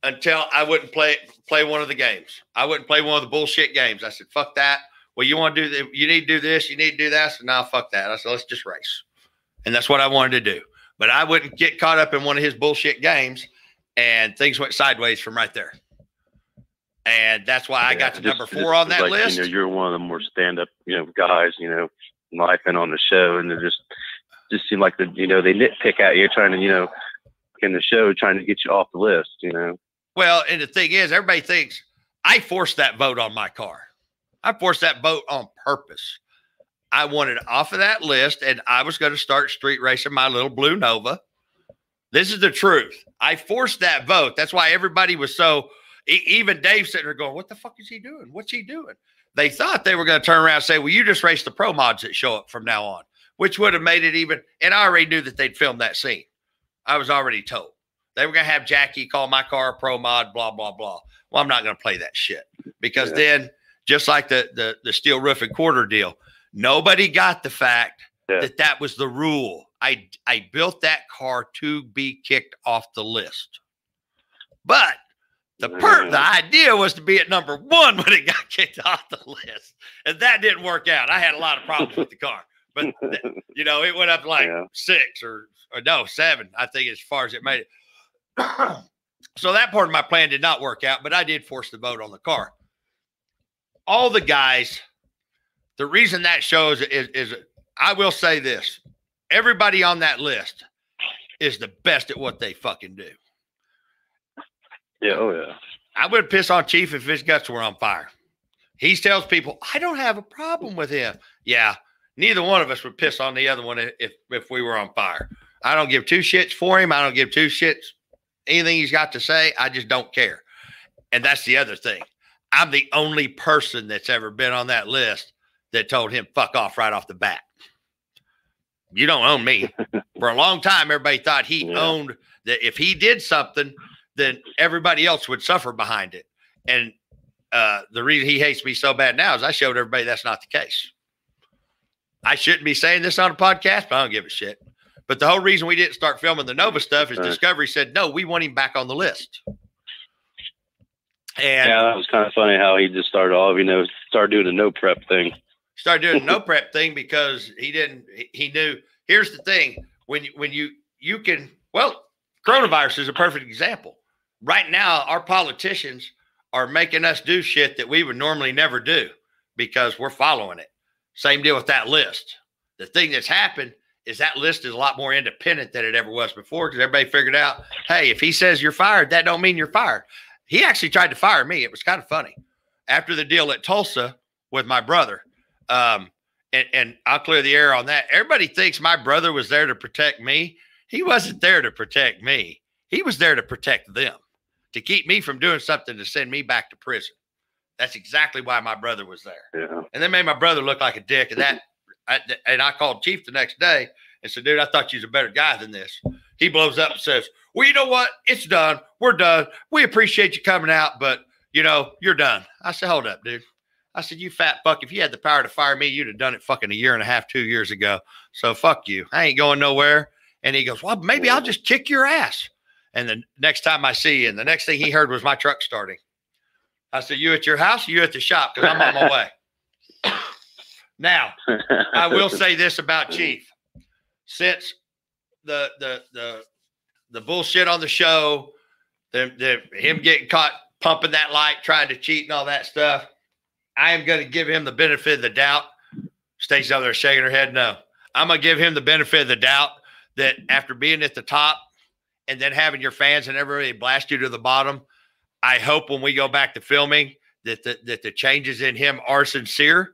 until I wouldn't play one of the games. I wouldn't play one of the bullshit games. I said, fuck that. Well, you want to do that? You need to do this. You need to do that. I said, no, fuck that. I said, let's just race. And that's what I wanted to do. But I wouldn't get caught up in one of his bullshit games. And things went sideways from right there. And that's why I got to number 4 on that list. You're one of the more stand-up, guys, life and on the show. And it just seemed like they nitpick at you trying to, in the show, trying to get you off the list, Well, and the thing is, everybody thinks I forced that vote on my car. I forced that vote on purpose. I wanted off of that list, and I was going to start street racing my little blue Nova. This is the truth. I forced that vote. That's why everybody was so, even Dave sitting there going, what the fuck is he doing? What's he doing? They thought they were going to turn around and say, well, you just race the pro mods that show up from now on, which would have made it even, and I already knew that they'd filmed that scene. I was already told. They were going to have Jackie call my car a pro mod, blah, blah, blah. Well, I'm not going to play that shit because then, just like the steel roof and quarter deal, nobody got the fact that was the rule. I built that car to be kicked off the list. But the idea was to be at number 1 when it got kicked off the list. And that didn't work out. I had a lot of problems with the car. But, it went up like 6 or no, 7, I think, as far as it made it. So that part of my plan did not work out, but I did force the vote on the car. All the guys, the reason that shows is I will say this. Everybody on that list is the best at what they fucking do. Yeah, oh yeah. I would piss on Chief if his guts were on fire. He tells people, I don't have a problem with him. Yeah, neither one of us would piss on the other one if we were on fire. I don't give two shits for him. I don't give two shits anything he's got to say. I just don't care. And that's the other thing. I'm the only person that's ever been on that list that told him fuck off right off the bat. You don't own me. For a long time, everybody thought he owned that. If he did something, then everybody else would suffer behind it. And the reason he hates me so bad now is I showed everybody that's not the case. I shouldn't be saying this on a podcast, but I don't give a shit. But the whole reason we didn't start filming the Nova stuff is Discovery said, no, we want him back on the list. And yeah, that was kind of funny how he just started off, started doing a no prep thing. Started doing a no prep thing because he knew. Here's the thing. When you can, coronavirus is a perfect example. Right now, our politicians are making us do shit that we would normally never do because we're following it. Same deal with that list. The thing that's happened is that list is a lot more independent than it ever was before because everybody figured out, hey, if he says you're fired, that don't mean you're fired. He actually tried to fire me. It was kind of funny. After the deal at Tulsa with my brother, and I'll clear the air on that. Everybody thinks my brother was there to protect me. He wasn't there to protect me. He was there to protect them, to keep me from doing something to send me back to prison. That's exactly why my brother was there. Yeah. And they made my brother look like a dick. And I called Chief the next day and said, dude, I thought you was a better guy than this. He blows up and says, well, you know what? It's done. We're done. We appreciate you coming out, but, you're done. I said, hold up, dude. I said, you fat fuck. If you had the power to fire me, you'd have done it fucking 1.5 years, 2 years ago. So fuck you. I ain't going nowhere. And he goes, well, maybe I'll just kick your ass. And the next time I see you, and the next thing he heard was my truck starting. I said, you at your house or you at the shop? Because I'm on my way. Now, I will say this about Chief. Since the bullshit on the show, him getting caught pumping that light, trying to cheat and all that stuff, I am going to give him the benefit of the doubt. Stacey's over there shaking her head. No, I'm going to give him the benefit of the doubt that after being at the top and then having your fans and everybody blast you to the bottom, I hope when we go back to filming that the changes in him are sincere.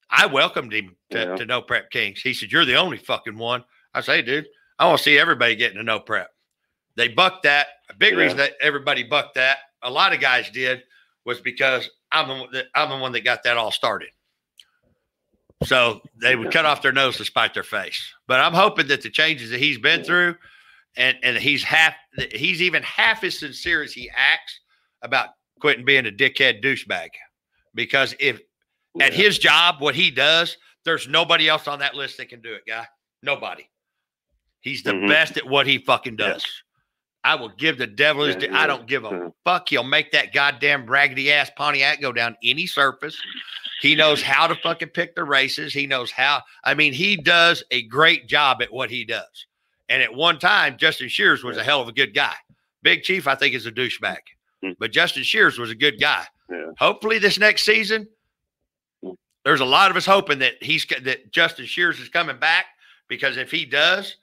I welcomed him to No Prep Kings. He said, you're the only fucking one. I say, hey, dude, I want to see everybody getting a no prep. They bucked that. A big reason that everybody bucked that, a lot of guys did, was because I'm the one that got that all started. So they would cut off their nose to spite their face. But I'm hoping that the changes that he's been through and he's even half as sincere as he acts about quitting being a dickhead douchebag. Because at his job, what he does, there's nobody else on that list that can do it, guy. Nobody. He's the best at what he fucking does. I will give the devil his I don't give a fuck. He'll make that goddamn raggedy ass Pontiac go down any surface. He knows how to fucking pick the races. He knows how. I mean, he does a great job at what he does. And at one time, Justin Shears was a hell of a good guy. Big Chief, I think, is a douchebag. But Justin Shears was a good guy. Yeah. Hopefully this next season, there's a lot of us hoping that that Justin Shears is coming back, because if he does,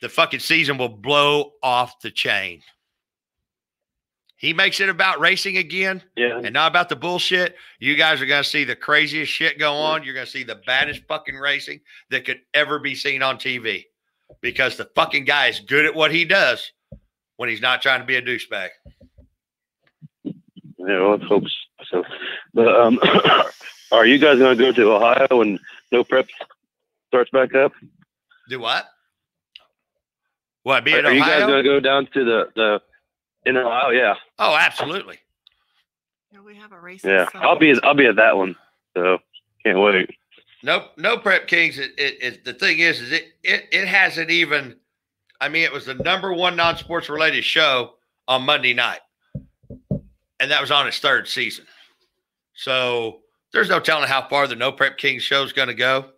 the fucking season will blow off the chain. He makes it about racing again and not about the bullshit. You guys are going to see the craziest shit go on. You're going to see the baddest fucking racing that could ever be seen on TV, because the fucking guy is good at what he does when he's not trying to be a douchebag. Yeah, well, let's hope so. But are you guys going to go to Ohio when No Prep starts back up? Do what? What, be in Ohio? Are you Ohio? guys going to go down to the in Ohio? Yeah. Oh, absolutely. Yeah, we have a race. Yeah, I'll be at that one, so can't wait. No Prep Kings. It the thing is it hasn't even. I mean, it was the #1 non-sports related show on Monday night, and that was on its 3rd season. So there's no telling how far the No Prep Kings show is going to go.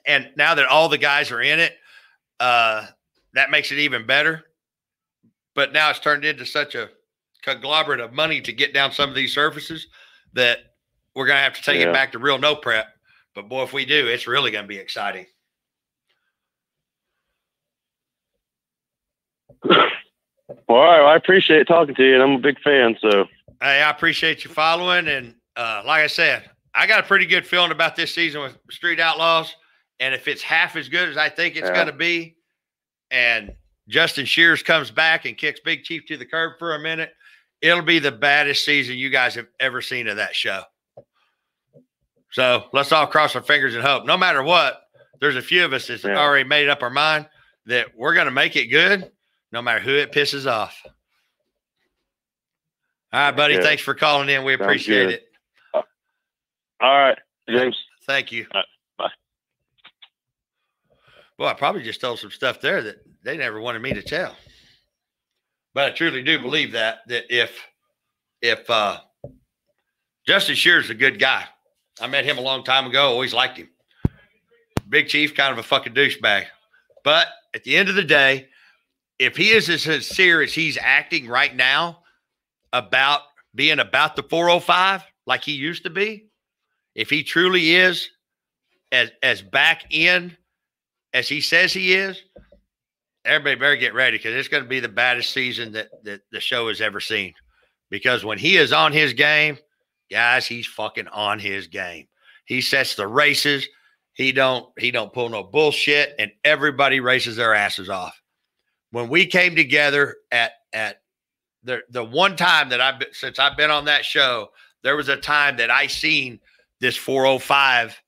And now that all the guys are in it, that makes it even better. But now it's turned into such a conglomerate of money to get down some of these surfaces that we're going to have to take it back to real No Prep. But boy, if we do, it's really going to be exciting. Well, all right. Well, I appreciate talking to you, and I'm a big fan. So, hey, I appreciate you following. And like I said, I got a pretty good feeling about this season with Street Outlaws. And if it's half as good as I think it's going to be, and Justin Shears comes back and kicks Big Chief to the curb for a minute, it'll be the baddest season you guys have ever seen of that show. So let's all cross our fingers and hope. No matter what, there's a few of us that's already made up our mind that we're going to make it good, no matter who it pisses off. All right, buddy. Yeah. Thanks for calling in. We appreciate it. All right, James. Thank you. All right, bye. Well, I probably just told some stuff there that they never wanted me to tell. But I truly do believe that if Justin Shears is a good guy. I met him a long time ago. Always liked him. Big Chief, kind of a fucking douchebag. But at the end of the day, if he is as sincere as he's acting right now about being about the 405 like he used to be, if he truly is as back in as he says he is, everybody better get ready, because it's going to be the baddest season that the show has ever seen. Because when he is on his game, guys, he's fucking on his game. He sets the races. He don't pull no bullshit, and everybody races their asses off. When we came together at the one time that since I've been on that show, there was a time that I seen this 405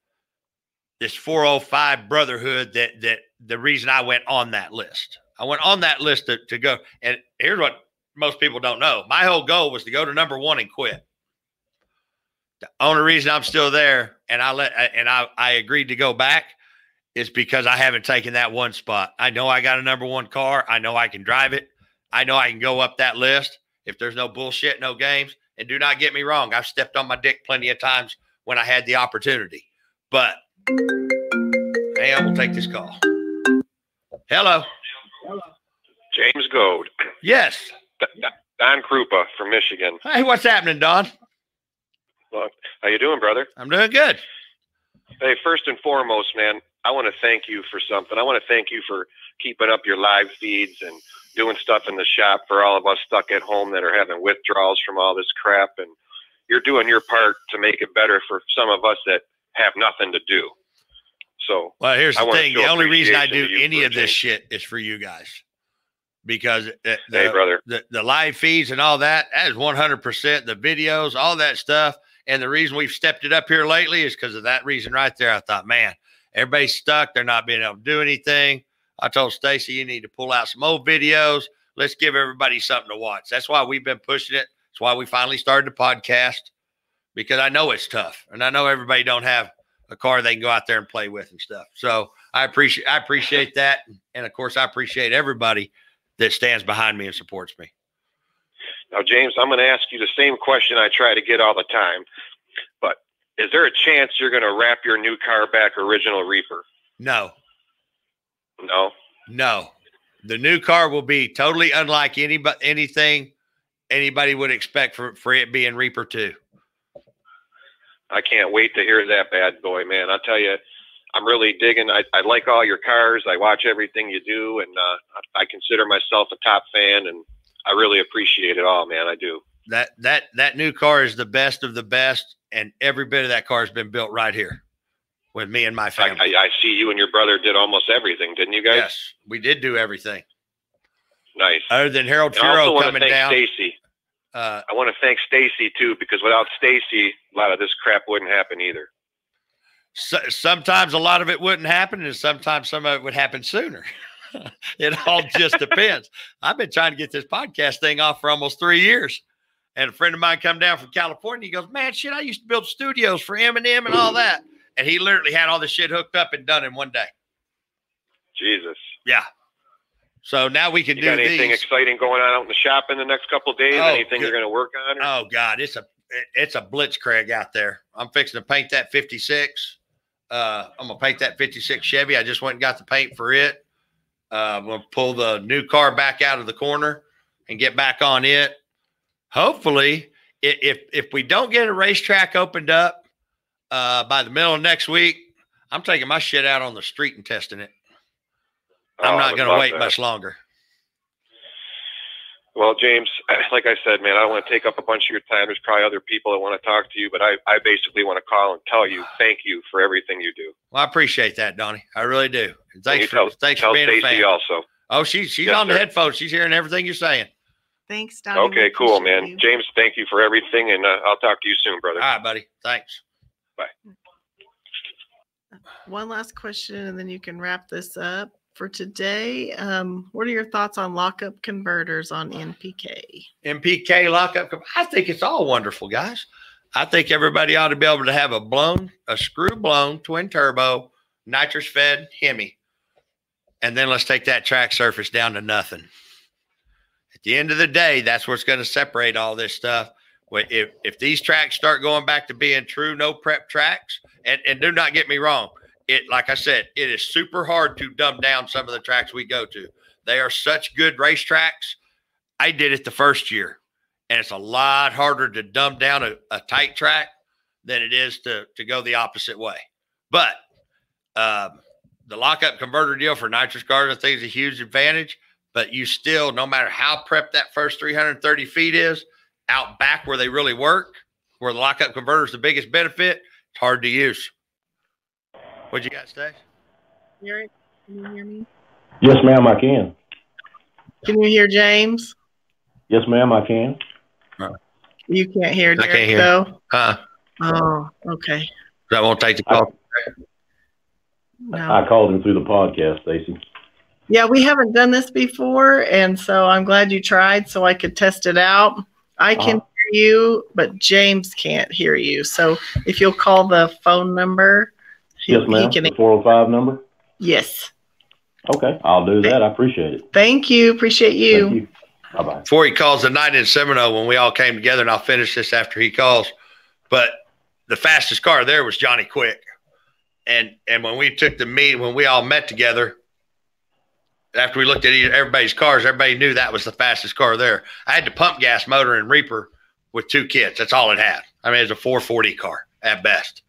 brotherhood that the reason I went on that list. I went on that list to go. And here's what most people don't know. My whole goal was to go to #1 and quit. The only reason I'm still there and I agreed to go back is because I haven't taken that one spot. I know I got a #1 car. I know I can drive it. I know I can go up that list if there's no bullshit, no games. And do not get me wrong. I've stepped on my dick plenty of times when I had the opportunity. But hey, we'll take this call. Hello. James Gold. Yes. Don Krupa from Michigan. Hey, what's happening, Don? Look, how you doing, brother? I'm doing good. Hey, first and foremost, man, I want to thank you for something. I want to thank you for keeping up your live feeds and doing stuff in the shop for all of us stuck at home that are having withdrawals from all this crap. And you're doing your part to make it better for some of us that have nothing to do. So, well, here's the thing. The only reason I do appreciation any of this shit is for you guys. Because hey, brother, the live feeds and all that is 100%. The videos, all that stuff. And the reason we've stepped it up here lately is because of that reason right there. I thought, man, everybody's stuck. They're not being able to do anything. I told Stacy, you need to pull out some old videos. Let's give everybody something to watch. That's why we've been pushing it. That's why we finally started the podcast, because I know it's tough. And I know everybody don't have a car they can go out there and play with and stuff. So I appreciate that. And of course, I appreciate everybody that stands behind me and supports me. Now, James, I'm going to ask you the same question I try to get all the time, but is there a chance you're going to wrap your new car back original Reaper? No. No? The new car will be totally unlike anything anybody would expect for it being Reaper 2. I can't wait to hear that bad boy, man. I'll tell you, I'm really digging. I like all your cars. I watch everything you do, and I consider myself a top fan, and I really appreciate it all, man. I do. That new car is the best of the best, and every bit of that car has been built right here with me and my family. I see you and your brother did almost everything, didn't you guys? Yes, we did do everything. Nice. Other than Harold Furo coming down. Stacy. I want to thank Stacy too, because without Stacy, a lot of this crap wouldn't happen either. Sometimes a lot of it wouldn't happen, and sometimes some of it would happen sooner. It all just depends. I've been trying to get this podcast thing off for almost 3 years. And a friend of mine come down from California. He goes, man, shit, I used to build studios for Eminem and all that. And he literally had all this shit hooked up and done in one day. Jesus. Yeah. So now we can do got anything these. Exciting going on out in the shop in the next couple of days? Anything you're going to work on? Or? Oh, God. It's a blitzkrieg out there. I'm fixing to paint that 56. I'm going to paint that 56 Chevy. I just went and got the paint for it. I'm going to pull the new car back out of the corner and get back on it. Hopefully, if we don't get a racetrack opened up by the middle of next week, I'm taking my shit out on the street and testing it. I'm not going to wait much longer. Well, James, like I said, man, I don't want to take up a bunch of your time. There's probably other people that want to talk to you, but I basically want to call and tell you thank you for everything you do. Well, I appreciate that, Donnie. I really do. And thanks for being Stacey a fan. Also. Oh, she's Yes, on the sir. headphones. She's hearing everything you're saying. Thanks, Donnie. We Okay, cool, appreciate man. you. James, thank you for everything, and I'll talk to you soon, brother. All right, buddy. Thanks. One last question, and then you can wrap this up for today. What are your thoughts on lockup converters on NPK? MPK lockup. I think it's all wonderful, guys. I think everybody ought to be able to have a screw blown twin turbo, nitrous fed Hemi. And then let's take that track surface down to nothing. At the end of the day, that's what's going to separate all this stuff. If these tracks start going back to being true no prep tracks, and do not get me wrong, like I said, it is super hard to dumb down some of the tracks we go to. They are such good race tracks. I did it the first year, and it's a lot harder to dumb down a tight track than it is to go the opposite way. But the lockup converter deal for nitrous cars, I think, is a huge advantage. But you still, no matter how prepped that first 330 feet is, out back where they really work, where the lockup converter is the biggest benefit, it's hard to use. What'd you guys say? Eric, can you hear me? Yes, ma'am, I can. Can you hear James? Yes, ma'am, I can. You can't hear I Derek, can't hear. though? Oh, Okay. that won't take the call. No. I called him through the podcast, Stacy. Yeah, we haven't done this before, and so I'm glad you tried so I could test it out. I can hear you, but James can't hear you. So if you'll call the phone number, Yes, ma'am. can. The 405 number? Yes. Okay, I'll do that. I appreciate it. Thank you. Appreciate you. Thank you. Bye-bye. Before he calls the night in Seminole when we all came together, and I'll finish this after he calls. But the fastest car there was Johnny Quick. And when we took the meet, when we all met together, after we looked at everybody's cars, everybody knew that was the fastest car there. I had the pump gas motor in Reaper with 2 kits. That's all it had. I mean, it was a 440 car at best.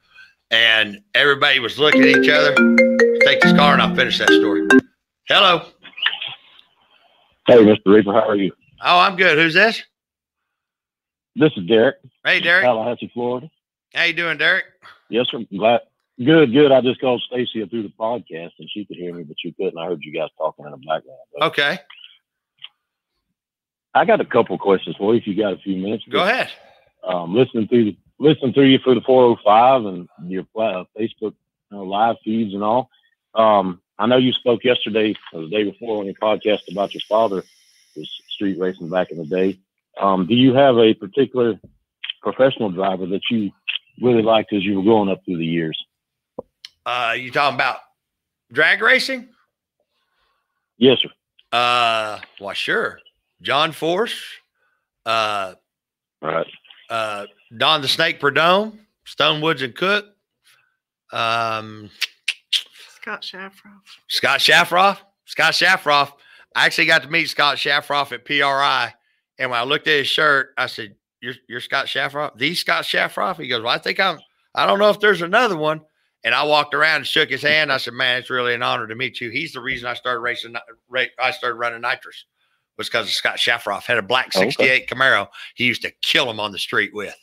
And everybody was looking at each other. Take this car and I'll finish that story. Hello. Hey, Mr. Reaper, how are you? Oh, I'm good. Who's this? This is Derek. Hey, Derek. Tallahassee, Florida. How you doing, Derek? Yes, sir. I'm glad. Good. I just called Stacy through the podcast, and she could hear me, but you couldn't. I heard you guys talking in the background. But Okay. I got a couple of questions for you if you got a few minutes. Go ahead. Listening through you for the 405 and your Facebook live feeds and all. I know you spoke yesterday or the day before on your podcast about your father was street racing back in the day. Do you have a particular professional driver that you really liked as you were growing up through the years? You talking about drag racing? Yes, sir. Well, sure. John Force, All right. Don the Snake Perdome, Stone Woods and Cook, Scott Shafroff. Scott Shafroff. I actually got to meet Scott Shafroff at PRI, and when I looked at his shirt, I said, "You're Scott Shafroff, the Scott Shafroff?" He goes, "Well, I don't know if there's another one." And I walked around and shook his hand. I said, "Man, it's really an honor to meet you." He's the reason I started I started running nitrous, was because of Scott Shafroff. Had a black '68 Camaro. He used to kill him on the street with.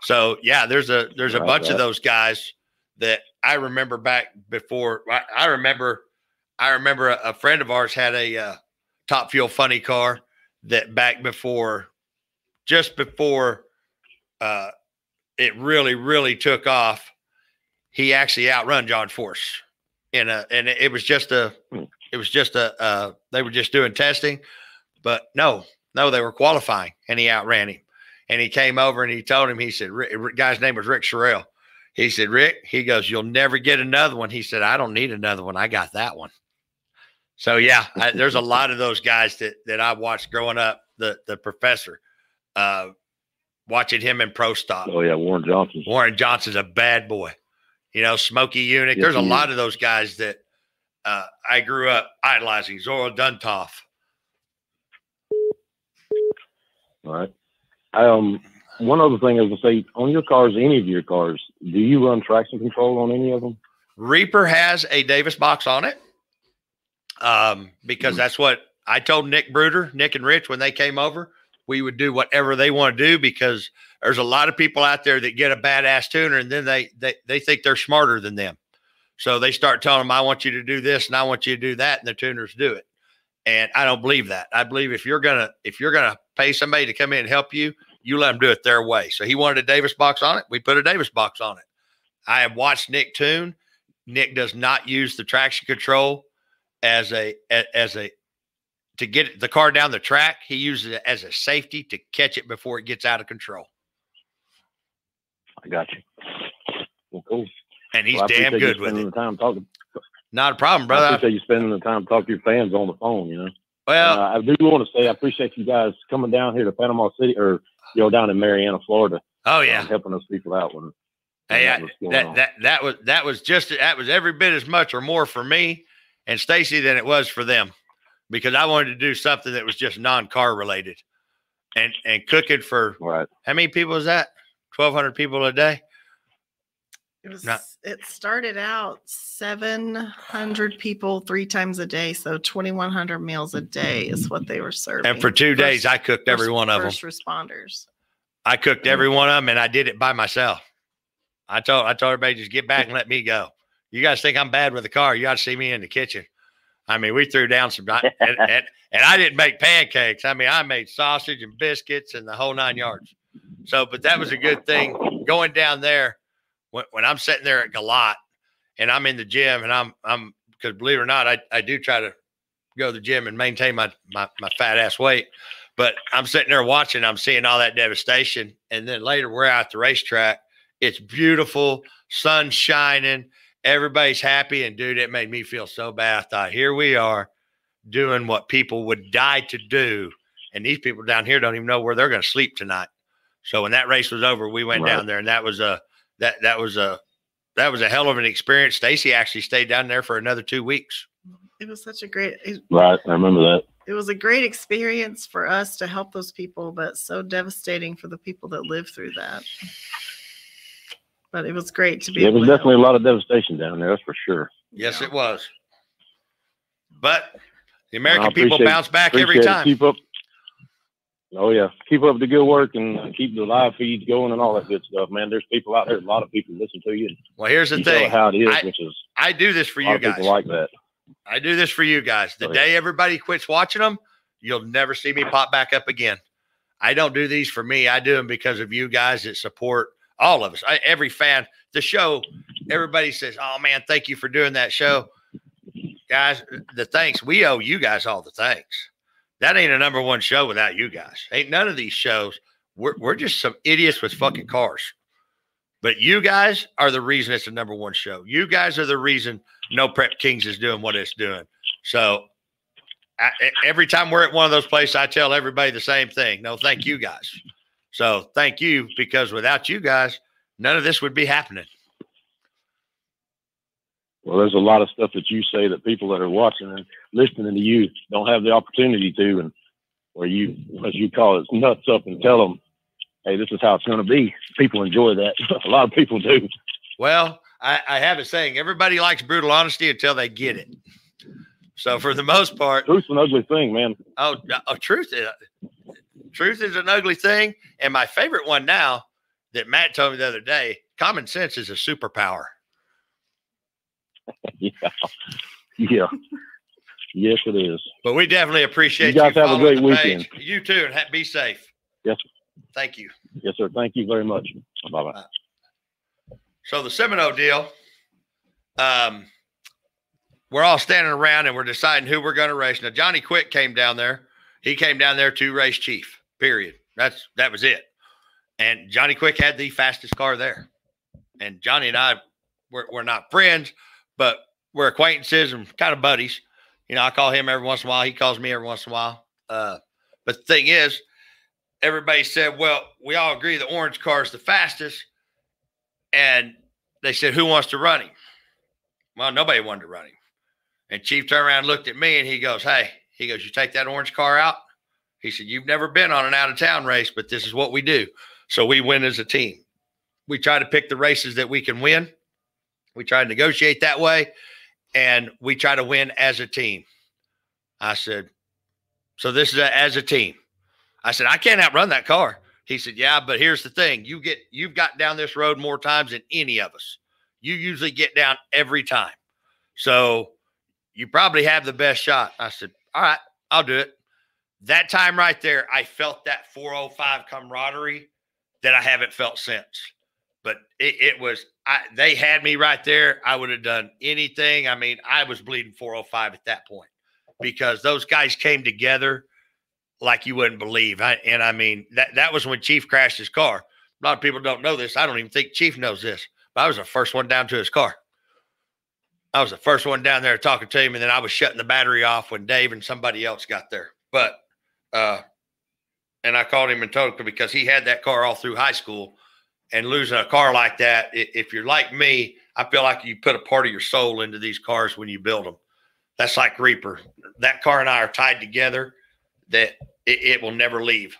So yeah, there's a bunch of those guys that I remember back before. I remember a friend of ours had a Top Fuel funny car that back before, just before it really took off. He actually outrun John Force and it was just they were just doing testing, but no, they were qualifying, and he outran him. And he came over and he told him, he said, guy's name was Rick Sherrill. He said, "Rick," he goes, "you'll never get another one." He said, "I don't need another one. I got that one." So yeah, there's a lot of those guys that I watched growing up. The professor, watching him in Pro Stock. Oh yeah, Warren Johnson. Warren Johnson's a bad boy. Smokey Unick. Yes, There's a he lot of those guys that I grew up idolizing. Zora Duntov. All right. One other thing I was going to say, on your cars, any of your cars, do you run traction control on any of them? Reaper has a Davis box on it, because that's what I told Nick and Rich when they came over. We would do whatever they want to do, because there's a lot of people out there that get a badass tuner, and then they think they're smarter than them. So they start telling them, "I want you to do this and I want you to do that," and the tuners do it. And I don't believe that. I believe if you're gonna pay somebody to come in and help you, you let them do it their way. So he wanted a Davis box on it. We put a Davis box on it. I have watched Nick tune. Nick does not use the traction control as a to get the car down the track. He uses it as a safety to catch it before it gets out of control. I got you. Well, cool. And he's damn good with it. The time talking. Not a problem, brother. I appreciate you spending the time to talk to your fans on the phone, you know. Well, I do want to say I appreciate you guys coming down here to Panama City, or down in Marianna, Florida. Oh yeah, helping those people out when. Hey, that was every bit as much or more for me and Stacy than it was for them, because I wanted to do something that was just non-car related, and cooking for how many people is that? 1,200 people a day. It started out 700 people 3 times a day, so 2,100 meals a day is what they were serving. And for 2 days, I cooked every one of them. First responders. I cooked every one of them, and I did it by myself. I told everybody, just get back and let me go. You guys think I'm bad with the car? You got to see me in the kitchen. I mean, we threw down some, and I didn't make pancakes. I mean, I made sausage and biscuits and the whole 9 yards. So, but that was a good thing going down there. When I'm sitting there at Galat and I'm in the gym, and I'm because believe it or not, I do try to go to the gym and maintain my fat ass weight, but I'm sitting there watching, I'm seeing all that devastation. And then later we're out at the racetrack. It's beautiful, sun shining, everybody's happy. And dude, it made me feel so bad. I thought, here we are doing what people would die to do. And these people down here don't even know where they're going to sleep tonight. So when that race was over, we went down there, and that was a hell of an experience. Stacy actually stayed down there for another 2 weeks. It was such a great, I remember that. It was a great experience for us to help those people, but so devastating for the people that lived through that. But it was great to be. There was definitely a lot of devastation down there, that's for sure. Yes, it was. But the American people bounce back every time. Keep up. Oh yeah, keep up the good work and keep the live feeds going and all that good stuff, man. There's people out there, a lot of people listen to you. Well, here's the thing. How it is, which is I do this for you guys. People like that. I do this for you guys. The day everybody quits watching them, you'll never see me pop back up again. I don't do these for me. I do them because of you guys that support all of us. Every fan, the show, everybody says, "Oh man, thank you for doing that show." Guys, the thanks, we owe you guys all the thanks. That ain't a #1 show without you guys. Ain't none of these shows. We're just some idiots with fucking cars. But you guys are the reason it's a #1 show. You guys are the reason No Prep Kings is doing what it's doing. So every time we're at one of those places, I tell everybody the same thing. No, thank you guys. So thank you, because without you guys, none of this would be happening. Well, there's a lot of stuff that you say that people that are watching and listening to you don't have the opportunity to, and where you, as you call it, nuts up and tell them, hey, this is how it's going to be. People enjoy that. A lot of people do. Well, I have a saying, everybody likes brutal honesty until they get it. So for the most part. Truth's an ugly thing, man. Truth is an ugly thing. And my favorite one now that Matt told me the other day, common sense is a superpower. Yeah. Yes, it is. But we definitely appreciate you guys have a great weekend. You too, and be safe. Yes. Thank you. Yes, sir. Thank you very much. Bye-bye. So the Seminole deal, we're all standing around and we're deciding who we're going to race. Now, Johnny Quick came down there. He came down there to race chief, period. That was it. And Johnny Quick had the fastest car there. And Johnny and I, we're not friends, but we're acquaintances and kind of buddies. You know, I call him every once in a while. He calls me every once in a while. But the thing is, everybody said, well, we all agree the orange car is the fastest. And they said, who wants to run him? Well, nobody wanted to run him. And Chief turned around and looked at me and he goes, you take that orange car out? He said, you've never been on an out-of-town race, but this is what we do. So we win as a team. We try to pick the races that we can win. We try to negotiate that way, and we try to win as a team. I said, so this is as a team. I said, I can't outrun that car. He said, yeah, but here's the thing. You've got down this road more times than any of us. You usually get down every time. So you probably have the best shot. I said, all right, I'll do it. That time right there, I felt that 405 camaraderie that I haven't felt since. But it was, they had me right there. I would have done anything. I mean, I was bleeding 405 at that point because those guys came together like you wouldn't believe. I mean, that was when Chief crashed his car. A lot of people don't know this. I don't even think Chief knows this, but I was the first one down to his car. I was the first one down there talking to him, and then I was shutting the battery off when Dave and somebody else got there. But, and I called him and told him because he had that car all through high school, and losing a car like that, if you're like me, I feel like you put a part of your soul into these cars when you build them. That's like Reaper. That car and I are tied together that it will never leave.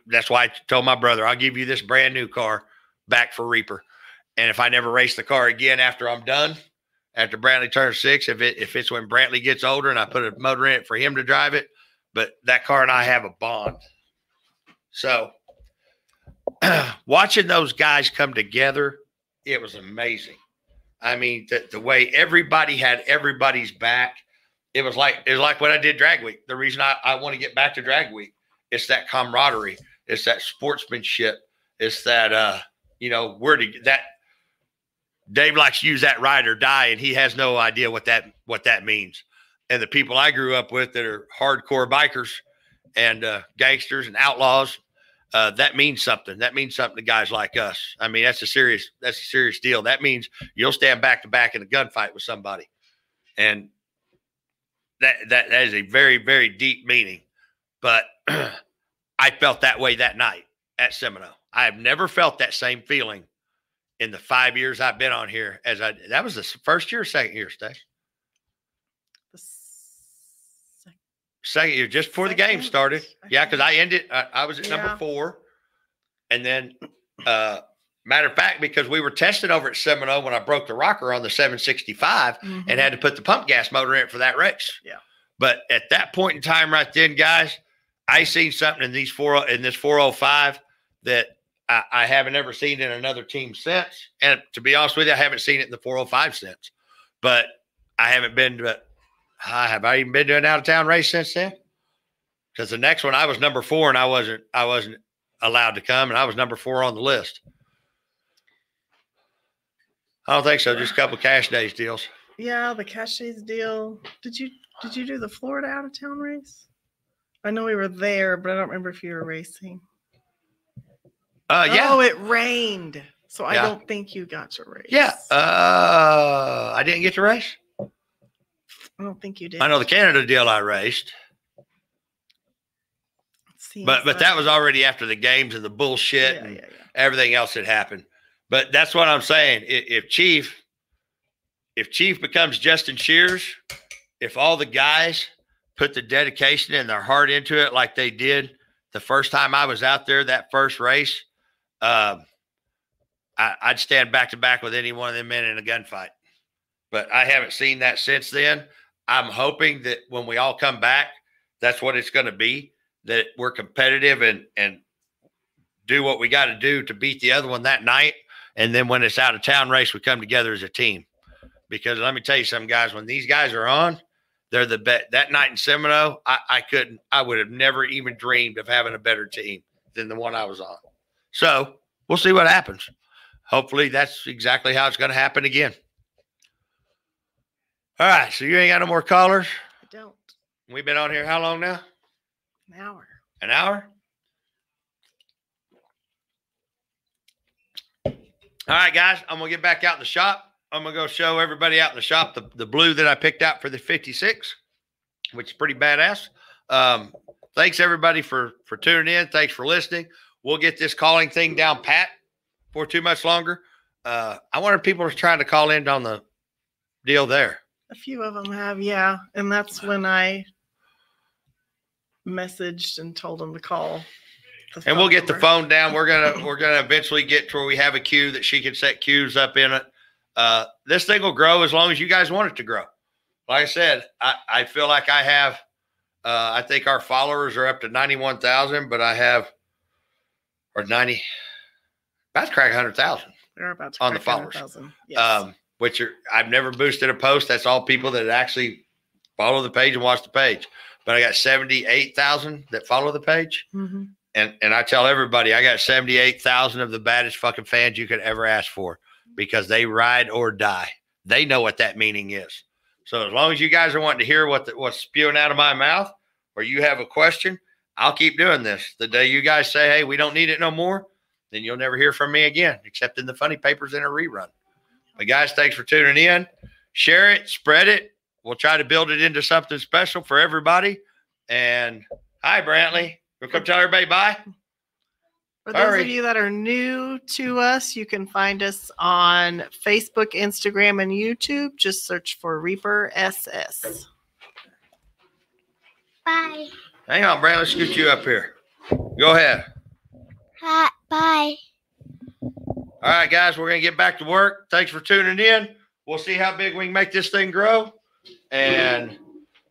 That's why I told my brother, I'll give you this brand new car back for Reaper. And if I never race the car again after I'm done, after Brantley turns 6, if it's when Brantley gets older and I put a motor in it for him to drive it, but that car and I have a bond. So watching those guys come together, it was amazing. I mean, the way everybody had everybody's back, it was like what I did Drag Week. The reason I want to get back to Drag Week, it's that camaraderie, it's that sportsmanship, it's that that Dave likes to use that ride or die, and he has no idea what that means. And the people I grew up with that are hardcore bikers and gangsters and outlaws, that means something. That means something to guys like us. I mean, that's a serious deal. That means you'll stand back to back in a gunfight with somebody. And that is a very, very deep meaning. But I felt that way that night at Seminole. I have never felt that same feeling in the 5 years I've been on here that was the first year or second year, Stace? Second year, just before the game started. Yeah, because I was at number 4. And then, matter of fact, because we were tested over at Seminole when I broke the rocker on the 765 and had to put the pump gas motor in it for that race. Yeah. But at that point in time right then, guys, I seen something in this 405 that I haven't ever seen in another team since. And to be honest with you, I haven't seen it in the 405 since. But I haven't been to have I even been to an out-of-town race since then? Because the next one I was number 4 and I wasn't allowed to come, and I was number 4 on the list. I don't think so. Just a couple of cash days deals. Yeah, the cash days deal. Did you do the Florida out-of-town race? I know we were there, but I don't remember if you were racing. Yeah. Oh, it rained. So I don't think you got to race. Yeah. I didn't get to race. I don't think you did. I know the Canada deal I raced. But that was already after the games and the bullshit and everything else that happened. But that's what I'm saying. If Chief becomes Justin Shears, if all the guys put the dedication and their heart into it like they did the first time I was out there, that first race, I'd stand back to back with any one of them men in a gunfight. But I haven't seen that since then. I'm hoping that when we all come back, that's what it's going to be, that we're competitive and do what we got to do to beat the other one that night. And then when it's out of town race, we come together as a team. Because let me tell you something, guys, when these guys are on, they're the best. That night in Seminole, I would have never even dreamed of having a better team than the one I was on. So we'll see what happens. Hopefully that's exactly how it's going to happen again. All right. So you ain't got no more callers? I don't. We've been on here how long now? An hour. An hour? All right, guys. I'm going to get back out in the shop. I'm going to go show everybody out in the shop the blue that I picked out for the 56, which is pretty badass. Thanks, everybody, for tuning in. Thanks for listening. We'll get this calling thing down pat for too much longer. I wonder if people are trying to call in on the deal there. A few of them have, yeah. And that's when I messaged and told them to call. And we'll get the phone down. We're gonna eventually get to where we have a queue that she can set queues up in it. This thing will grow as long as you guys want it to grow. Like I said, I feel like I have. I think our followers are up to 91,000, but I have about to crack 100,000. They're about to on the crack followers. 100,000. Yes. I've never boosted a post. That's all people that actually follow the page and watch the page. but I got 78,000 that follow the page. Mhm. And I tell everybody, I got 78,000 of the baddest fucking fans you could ever ask for because they ride or die. They know what that meaning is. So as long as you guys are wanting to hear what's spewing out of my mouth or you have a question, I'll keep doing this. The day you guys say, hey, we don't need it no more, then you'll never hear from me again, except in the funny papers in a rerun. But guys, thanks for tuning in. Share it, spread it. We'll try to build it into something special for everybody. And hi, Brantley. We'll come tell everybody bye. For those of you that are new to us, you can find us on Facebook, Instagram, and YouTube. Just search for Reaper SS. Bye. Hang on, Brantley. Let's scoot you up here. Go ahead. Hi, bye. All right, guys, we're going to get back to work. Thanks for tuning in. We'll see how big we can make this thing grow. And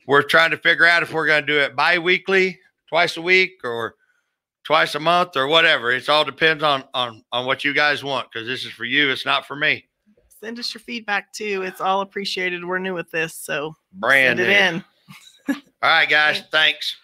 we're trying to figure out if we're going to do it bi-weekly, twice a week, or twice a month, or whatever. It all depends on what you guys want, because this is for you. It's not for me. Send us your feedback, too. It's all appreciated. We're new with this, so Brand send it in. All right, guys. Thanks.